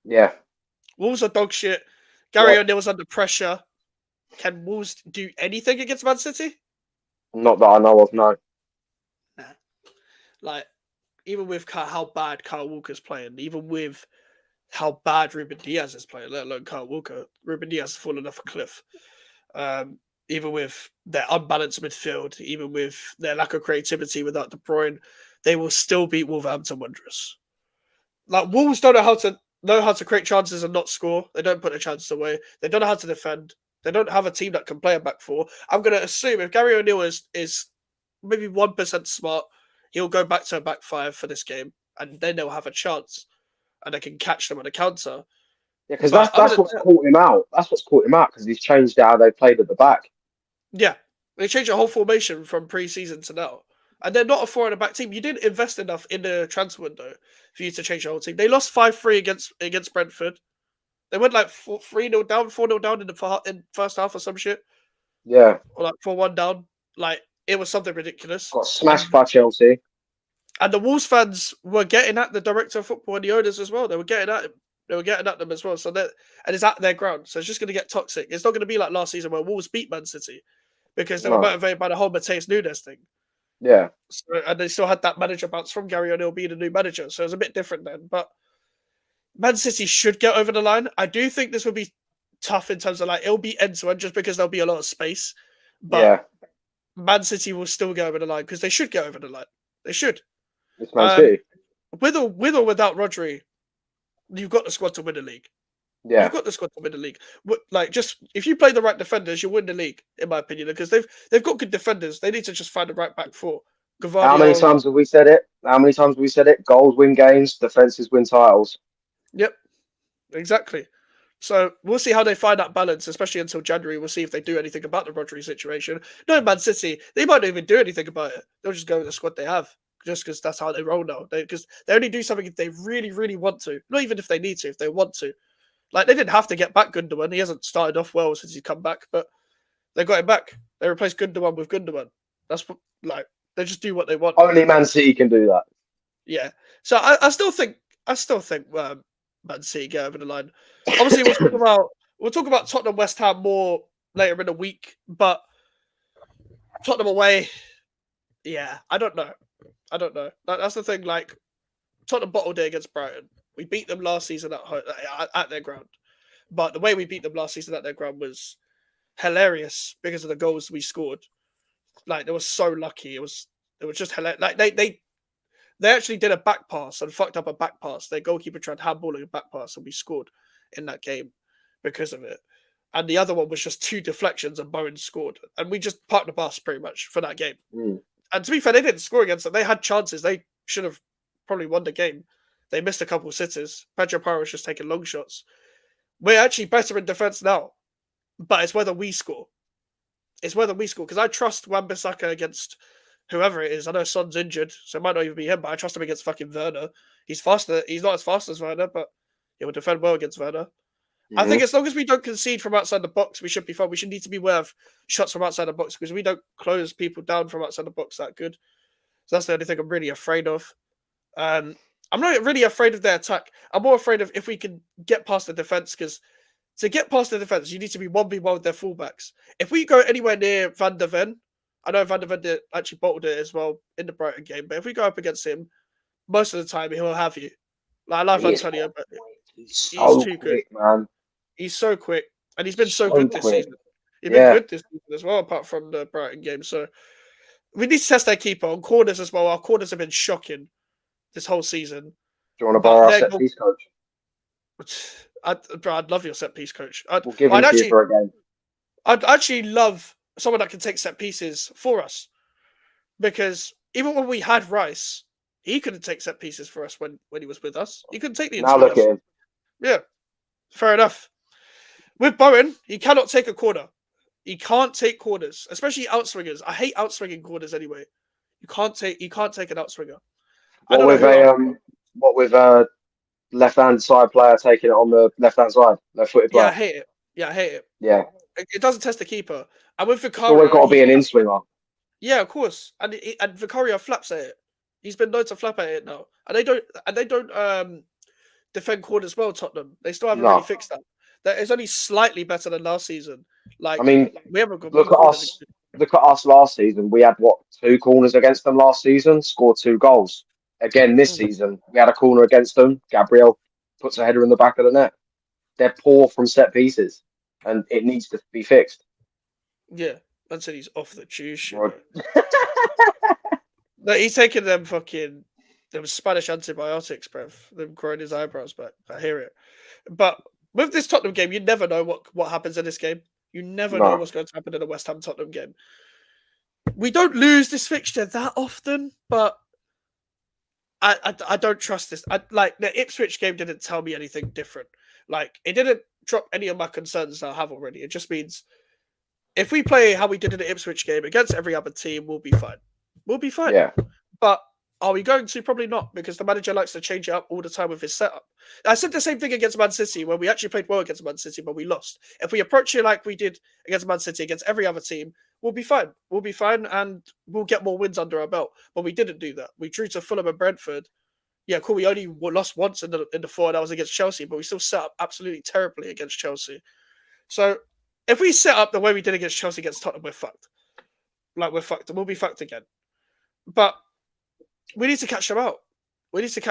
Yeah, Wolves are dog shit. Gary yep. O'Neill's under pressure. Can Wolves do anything against Man City? Not that I know of. No. Nah. Like, even with how bad Kyle Walker's playing, even with how bad Ruben Diaz is playing, let alone Kyle Walker, Ruben Diaz has fallen off a cliff. Even with their unbalanced midfield, even with their lack of creativity without De Bruyne, they will still beat Wolverhampton Wanderers. Like, Wolves don't know how to create chances and not score. They don't put the chances away. They don't know how to defend. They don't have a team that can play a back four. I'm going to assume if Gary O'Neill is maybe 1% smart, he'll go back to a back five for this game, and then they'll have a chance, and they can catch them on a counter. Yeah, because But that's what's caught him out. That's what's caught him out because he's changed how they played at the back. yeah, they changed the whole formation from pre-season to now. And they're not a four and a back team. You didn't invest enough in the transfer window for you to change the whole team. They lost 5-3 against Brentford. They went like 3-0 down, 4-0 down in the first half or some shit. Yeah, Or like 4-1 down. Like, it was something ridiculous. got smashed by Chelsea. And the Wolves fans were getting at the director of football and the owners as well. They were getting at him. They were getting at them as well. So and it's at their ground. So it's just going to get toxic. It's not going to be like last season where Wolves beat Man City because they were No. motivated by the whole Mateus Nunes thing. Yeah. So, and they still had that manager bounce from Gary O'Neill being a new manager. So it was a bit different then. But Man City should get over the line. I do think this will be tough in terms of like it'll be end to end just because there'll be a lot of space. But Yeah. Man City will still get over the line because they should get over the line. They should. It's Man City. With or without Rodri, you've got the squad to win the league. Yeah. You've got the squad to win the league. Like, just if you play the right defenders, you'll win the league, in my opinion, because they've got good defenders. They need to just find the right back four. How many times have we said it? Goals win games, defenses win titles. Yep, exactly. So we'll see how they find that balance, especially until January. We'll see if they do anything about the Rodri situation. No, Man City, they might not even do anything about it. They'll just go with the squad they have. just because that's how they roll now. Because they only do something if they really, really want to. Not even if they need to, if they want to. Like, they didn't have to get back Gundogan. He hasn't started off well since he's come back, but they got him back. They replaced Gundogan with Gundogan. That's what, like, they just do what they want. Only Man City can do that. Yeah. So I still think Man City get over the line. Obviously, we'll talk about Tottenham West Ham more later in the week, but Tottenham away, yeah, I don't know. That's the thing. Like, Tottenham bottled it against Brighton. We beat them last season at their ground, but the way we beat them last season at their ground was hilarious because of the goals we scored. Like, they were so lucky. It was just hilarious. Like, they actually did a back pass and fucked up a back pass. Their goalkeeper tried handballing a back pass and we scored in that game because of it. And the other one was just 2 deflections and Bowen scored. And we just parked the bus pretty much for that game. And to be fair, they didn't score against them. They had chances. They should have probably won the game. They missed a couple of sitters. Pedro Porro was just taking long shots. We're actually better in defence now. But it's whether we score. Because I trust Wan-Bissaka against whoever it is. I know Son's injured, so it might not even be him, but I trust him against fucking Werner. He's faster. He's not as fast as Werner, but he will defend well against Werner. I think as long as we don't concede from outside the box, we should be fine. We should need to be aware of shots from outside the box because we don't close people down from outside the box that good. So that's the only thing I'm really afraid of. I'm not really afraid of their attack. I'm more afraid of if we can get past the defense, because to get past the defense, you need to be 1v1 with their fullbacks. If we go anywhere near Van der Ven, I know Van der Ven actually bottled it as well in the Brighton game, but if we go up against him, most of the time he'll have you. Like, I love Antonio, but he's so too quick, good. man. He's so quick, and he's been so good this season. He's been good this season as well, apart from the Brighton game. So we need to test their keeper on corners as well. Our corners have been shocking this whole season. Do you want to borrow our set piece coach? I'd love your set piece coach. We'll give him to you for a game. I'd actually love someone that can take set pieces for us, because even when we had Rice, he couldn't take set pieces for us when he was with us. He couldn't take the now look at him. Yeah, fair enough. With Bowen, he cannot take a corner. He can't take corners, especially outswingers. I hate outswinging corners anyway. You can't take an outswinger. What with a left-hand side player taking it on the left-hand side, left-footed player? Yeah, I hate it. Yeah. It doesn't test the keeper. And with Vicario, always got to be an in-swinger. Yeah, of course. And Vicario flaps at it. He's been known to flap at it now. And they don't defend corners well, Tottenham. They still haven't really fixed that. It's only slightly better than last season. Like, I mean, we haven't got look at us last season. We had 2 corners against them last season, scored 2 goals. Again this season, we had a corner against them. Gabriel puts a header in the back of the net. They're poor from set pieces, and it needs to be fixed. Yeah, Man City's off the juice. No, he's taking them Spanish antibiotics, bruv. Them growing his eyebrows back. I hear it. But with this Tottenham game, you never know what happens in this game. You never know what's going to happen in a West Ham Tottenham game. We don't lose this fixture that often, but I don't trust this. Like, the Ipswich game didn't tell me anything different. Like, it didn't drop any of my concerns that I have already. It just means if we play how we did in the Ipswich game against every other team, we'll be fine. We'll be fine. Yeah. But are we going to? Probably not, because the manager likes to change it up all the time with his setup. I said the same thing against Man City, where we actually played well against Man City, but we lost. If we approach it like we did against Man City, against every other team, we'll be fine. We'll be fine, and we'll get more wins under our belt. But we didn't do that. We drew to Fulham and Brentford. Yeah, cool. We only lost once in the 4, and that was against Chelsea, but we still set up absolutely terribly against Chelsea. So if we set up the way we did against Chelsea against Tottenham, we're fucked. Like, we're fucked, and we'll be fucked again. But we need to catch them out. We need to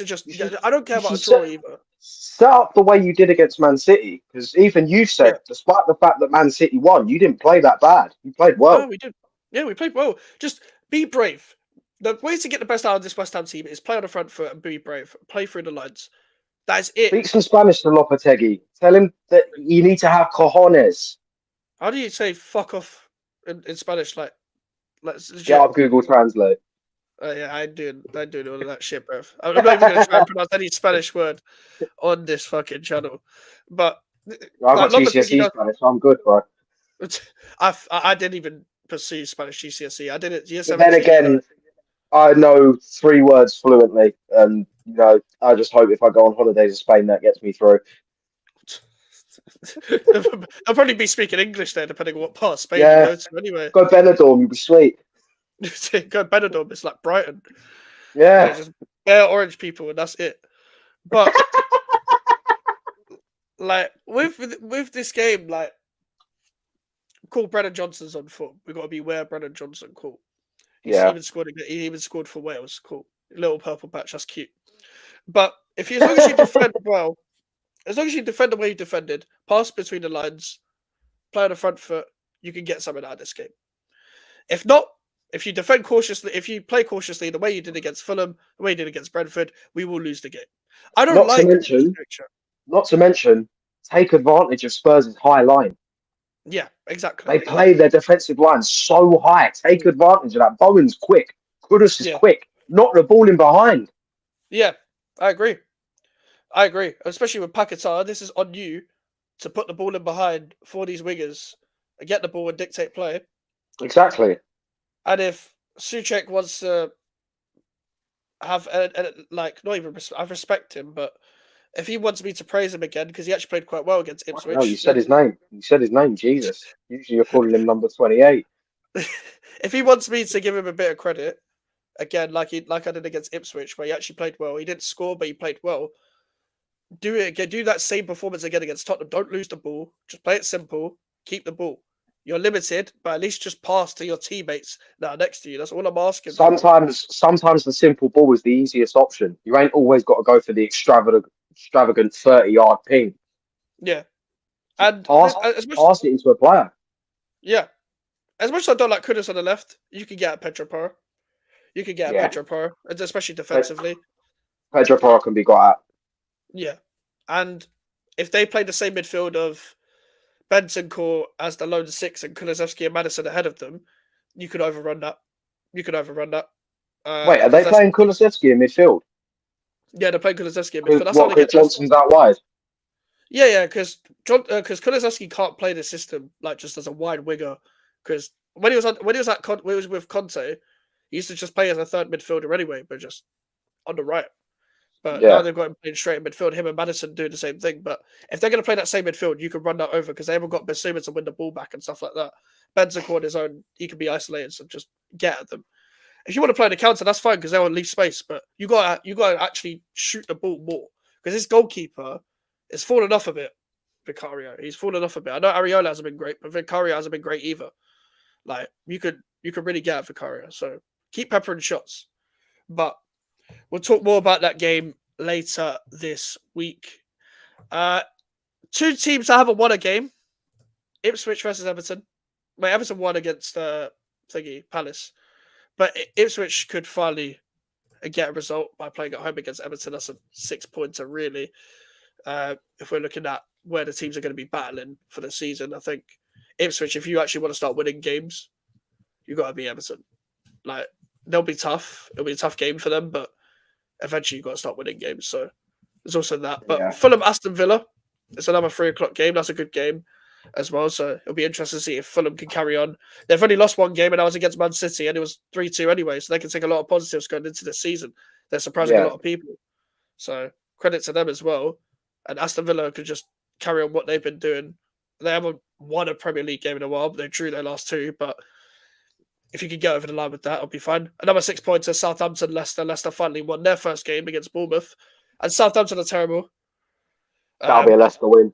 just... I don't care about a draw either. Set up the way you did against Man City, because even you said, despite the fact that Man City won, you didn't play that bad. You played well. No, we did. Yeah, we played well. Just be brave. The way to get the best out of this West Ham team is play on the front foot and be brave. Play through the lines. That is it. Speak some Spanish to Lopetegui. Tell him that you need to have cojones. How do you say fuck off in Spanish? Like get up Google Translate. Yeah, I do all of that shit, bro. I'm not even going to try and pronounce any Spanish word on this fucking channel. But I got GCSE Spanish, so I'm good, bro. I didn't even pursue Spanish GCSE. I did it. But then again, I know 3 words fluently, and I just hope if I go on holidays to Spain that gets me through. I'll probably be speaking English there, depending on what part of Spain you Yeah, go to. Anyway, go Benidorm, you'll be sweet. go Benidorm, it's like Brighton. Yeah, There's just bare orange people, and that's it. But like with this game, like cool, Brennan Johnson's on form. We've got to be aware Brennan Johnson. Cool. yeah. He even scored for Wales. Cool. Little purple patch. That's cute. But as long as you defend well, as long as you defend the way you defended, pass between the lines, play on the front foot, you can get something out of this game. If not, if you defend cautiously, if you play cautiously the way you did against Fulham, the way you did against Brentford, we will lose the game. I don't Not to like this mention, picture. not to mention, take advantage of Spurs' high line. Yeah, exactly. They play their defensive line so high. Take advantage of that. Bowen's quick. Kudus is Yeah, quick. Knock the ball in behind. yeah, I agree. I agree. Especially with Paquetá, this is on you to put the ball in behind for these wingers and get the ball and dictate play. Exactly. And if Suchek wants to have like not even I respect him, but if he wants me to praise him again because he actually played quite well against Fucking hell, you Ipswich, said then his name. You said his name, Jesus. Usually you're calling him number 28. if he wants me to give him a bit of credit again, like I did against Ipswich, where he actually played well. He didn't score, but he played well. Do it again. Do that same performance again against Tottenham. Don't lose the ball. Just play it simple. Keep the ball. You're limited, but at least just pass to your teammates that are next to you. That's all I'm asking for. Sometimes the simple ball is the easiest option. You ain't always got to go for the extravagant 30-yard ping. Yeah, Just and as much pass it into a player. yeah, as much as I don't like Kudus on the left, you can get at Pedro Porro. You can get at Yeah, Pedro Porro, especially Pe- defensively. Pedro Porro can be got at. Yeah, and if they play the same midfield of Bentancur as the lone six and Kulusevski and Madison ahead of them, you could overrun that. You could overrun that. Wait, are Because they that's playing Kulusevski in midfield? yeah, they're playing Kulusevski in midfield. That's how What? they Because get this. Johnson's out wide. Yeah, because Kulusevski can't play the system like just as a wide winger. Because when he was with Conte, he used to just play as a third midfielder anyway, but just on the right. But now Yeah, they've got him playing straight in midfield. Him and Madison doing the same thing. But if they're going to play that same midfield, you can run that over because they haven't got Basuma to win the ball back and stuff like that. Bentancur on his own, he can be isolated, so just get at them. If you want to play the counter, that's fine because they'll leave space. But you got to actually shoot the ball more because this goalkeeper is fallen off a bit. Vicario, he's fallen off a bit. I know Areola hasn't been great, but Vicario hasn't been great either. Like you could really get at Vicario. So keep peppering shots. But we'll talk more about that game later this week. Two teams that haven't won a game: Ipswich versus Everton. Wait, Everton won against Palace, but Ipswich could finally get a result by playing at home against Everton. That's a 6-pointer, really. If we're looking at where the teams are going to be battling for the season, I think Ipswich, if you actually want to start winning games, you got to be Everton. Like they'll be tough. It'll be a tough game for them, but eventually you've got to start winning games. So there's also that. But yeah, Fulham Aston Villa, it's another 3 o'clock game. That's a good game as well. So it'll be interesting to see if Fulham can carry on. They've only lost one game, and that was against Man City, and it was 3-2 anyway. So they can take a lot of positives going into this season. They're surprising a yeah. lot of people. So credit to them as well. And Aston Villa could just carry on what they've been doing. They haven't won a Premier League game in a while, but they drew their last two. But if you could get over the line with that, it'll be fine. Another 6 pointer, Southampton, Leicester. Leicester finally won their first game against Bournemouth. And Southampton are terrible. That'll be a Um, Leicester win.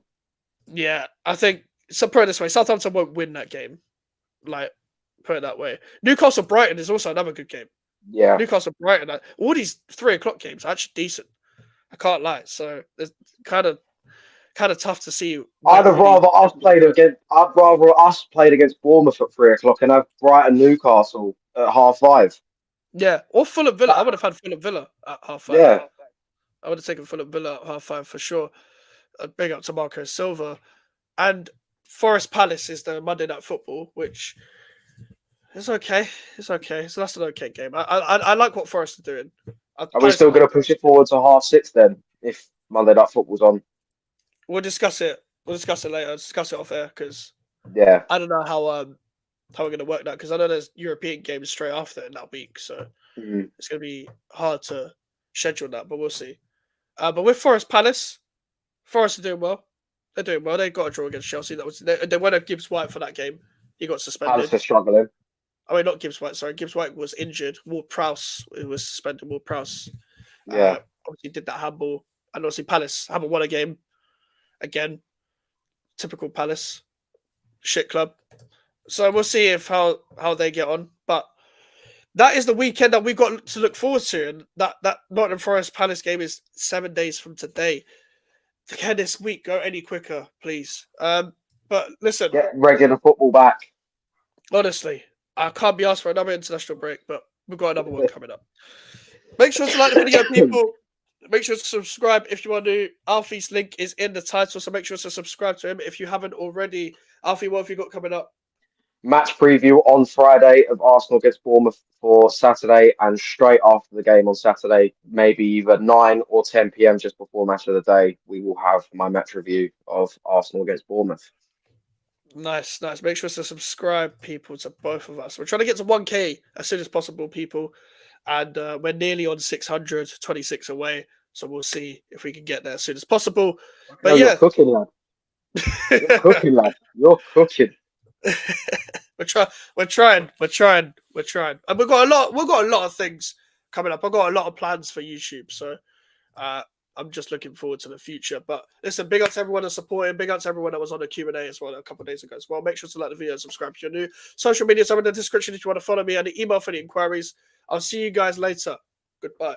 yeah, I think, so put it this way, Southampton won't win that game. Like, put it that way. Newcastle Brighton is also another good game. Yeah. Newcastle Brighton, all these 3 o'clock games are actually decent. I can't lie. So it's kind of tough to see. I'd rather us played against Bournemouth at 3 o'clock and have Brighton Newcastle at 5:30. Yeah, or Fulham Villa. I That, would have had Fulham Villa at 5:30. yeah, I would have taken Fulham Villa at 5:30 for sure. Big up to Marco Silva. And Forest Palace is the Monday Night Football, which is okay. It's okay. So that's an okay game. I like what Forest are doing. are we still going to push it forward to 6:30 then? If Monday Night Football's on, We'll discuss it. We'll discuss it later. Discuss it off air because yeah, I don't know how how we're going to work that, because I know there's European games straight after in that week, so it's going to be hard to schedule that, but we'll see. But with Forest Palace, Forest are doing well. They're doing well. They got a draw against Chelsea. They went at Gibbs White for that game. He got suspended. Palace are struggling. I mean, not Gibbs White. Sorry, Gibbs White was injured. Ward Prowse was suspended. Ward Prowse, Yeah. obviously did that handball, and obviously Palace haven't won a game again. Typical Palace, shit club. So we'll see if how they get on. But that is the weekend that we've got to look forward to, and that Nottingham Forest Palace game is 7 days from today. Again, this week, go any quicker, please. But listen, Get regular football back. honestly, I can't be asked for another international break, but we've got another one coming up. Make sure to like the video, people. Make sure to subscribe if you want to. Alfie's link is in the title, so make sure to subscribe to him if you haven't already. Alfie, what have you got coming up? Match preview on Friday of Arsenal against Bournemouth for Saturday, and straight after the game on Saturday, maybe either 9 or 10 p.m. just before match of the day, we will have my match review of Arsenal against Bournemouth. Nice. Make sure to subscribe, people, to both of us. We're trying to get to 1K as soon as possible, people. And we're nearly on 600, 26 away. So we'll see if we can get there as soon as possible. But You're cooking, lad. You're cooking, lad. You're cooking. We're trying. And we've got a lot of things coming up. I've got a lot of plans for YouTube. So I'm just looking forward to the future. But listen, big up to everyone that's supporting. Big up to everyone that was on the Q&A as well a couple of days ago as well. Make sure to like the video and subscribe if you're new. Social media is in the description if you want to follow me, and the email for the inquiries. I'll see you guys later. Goodbye.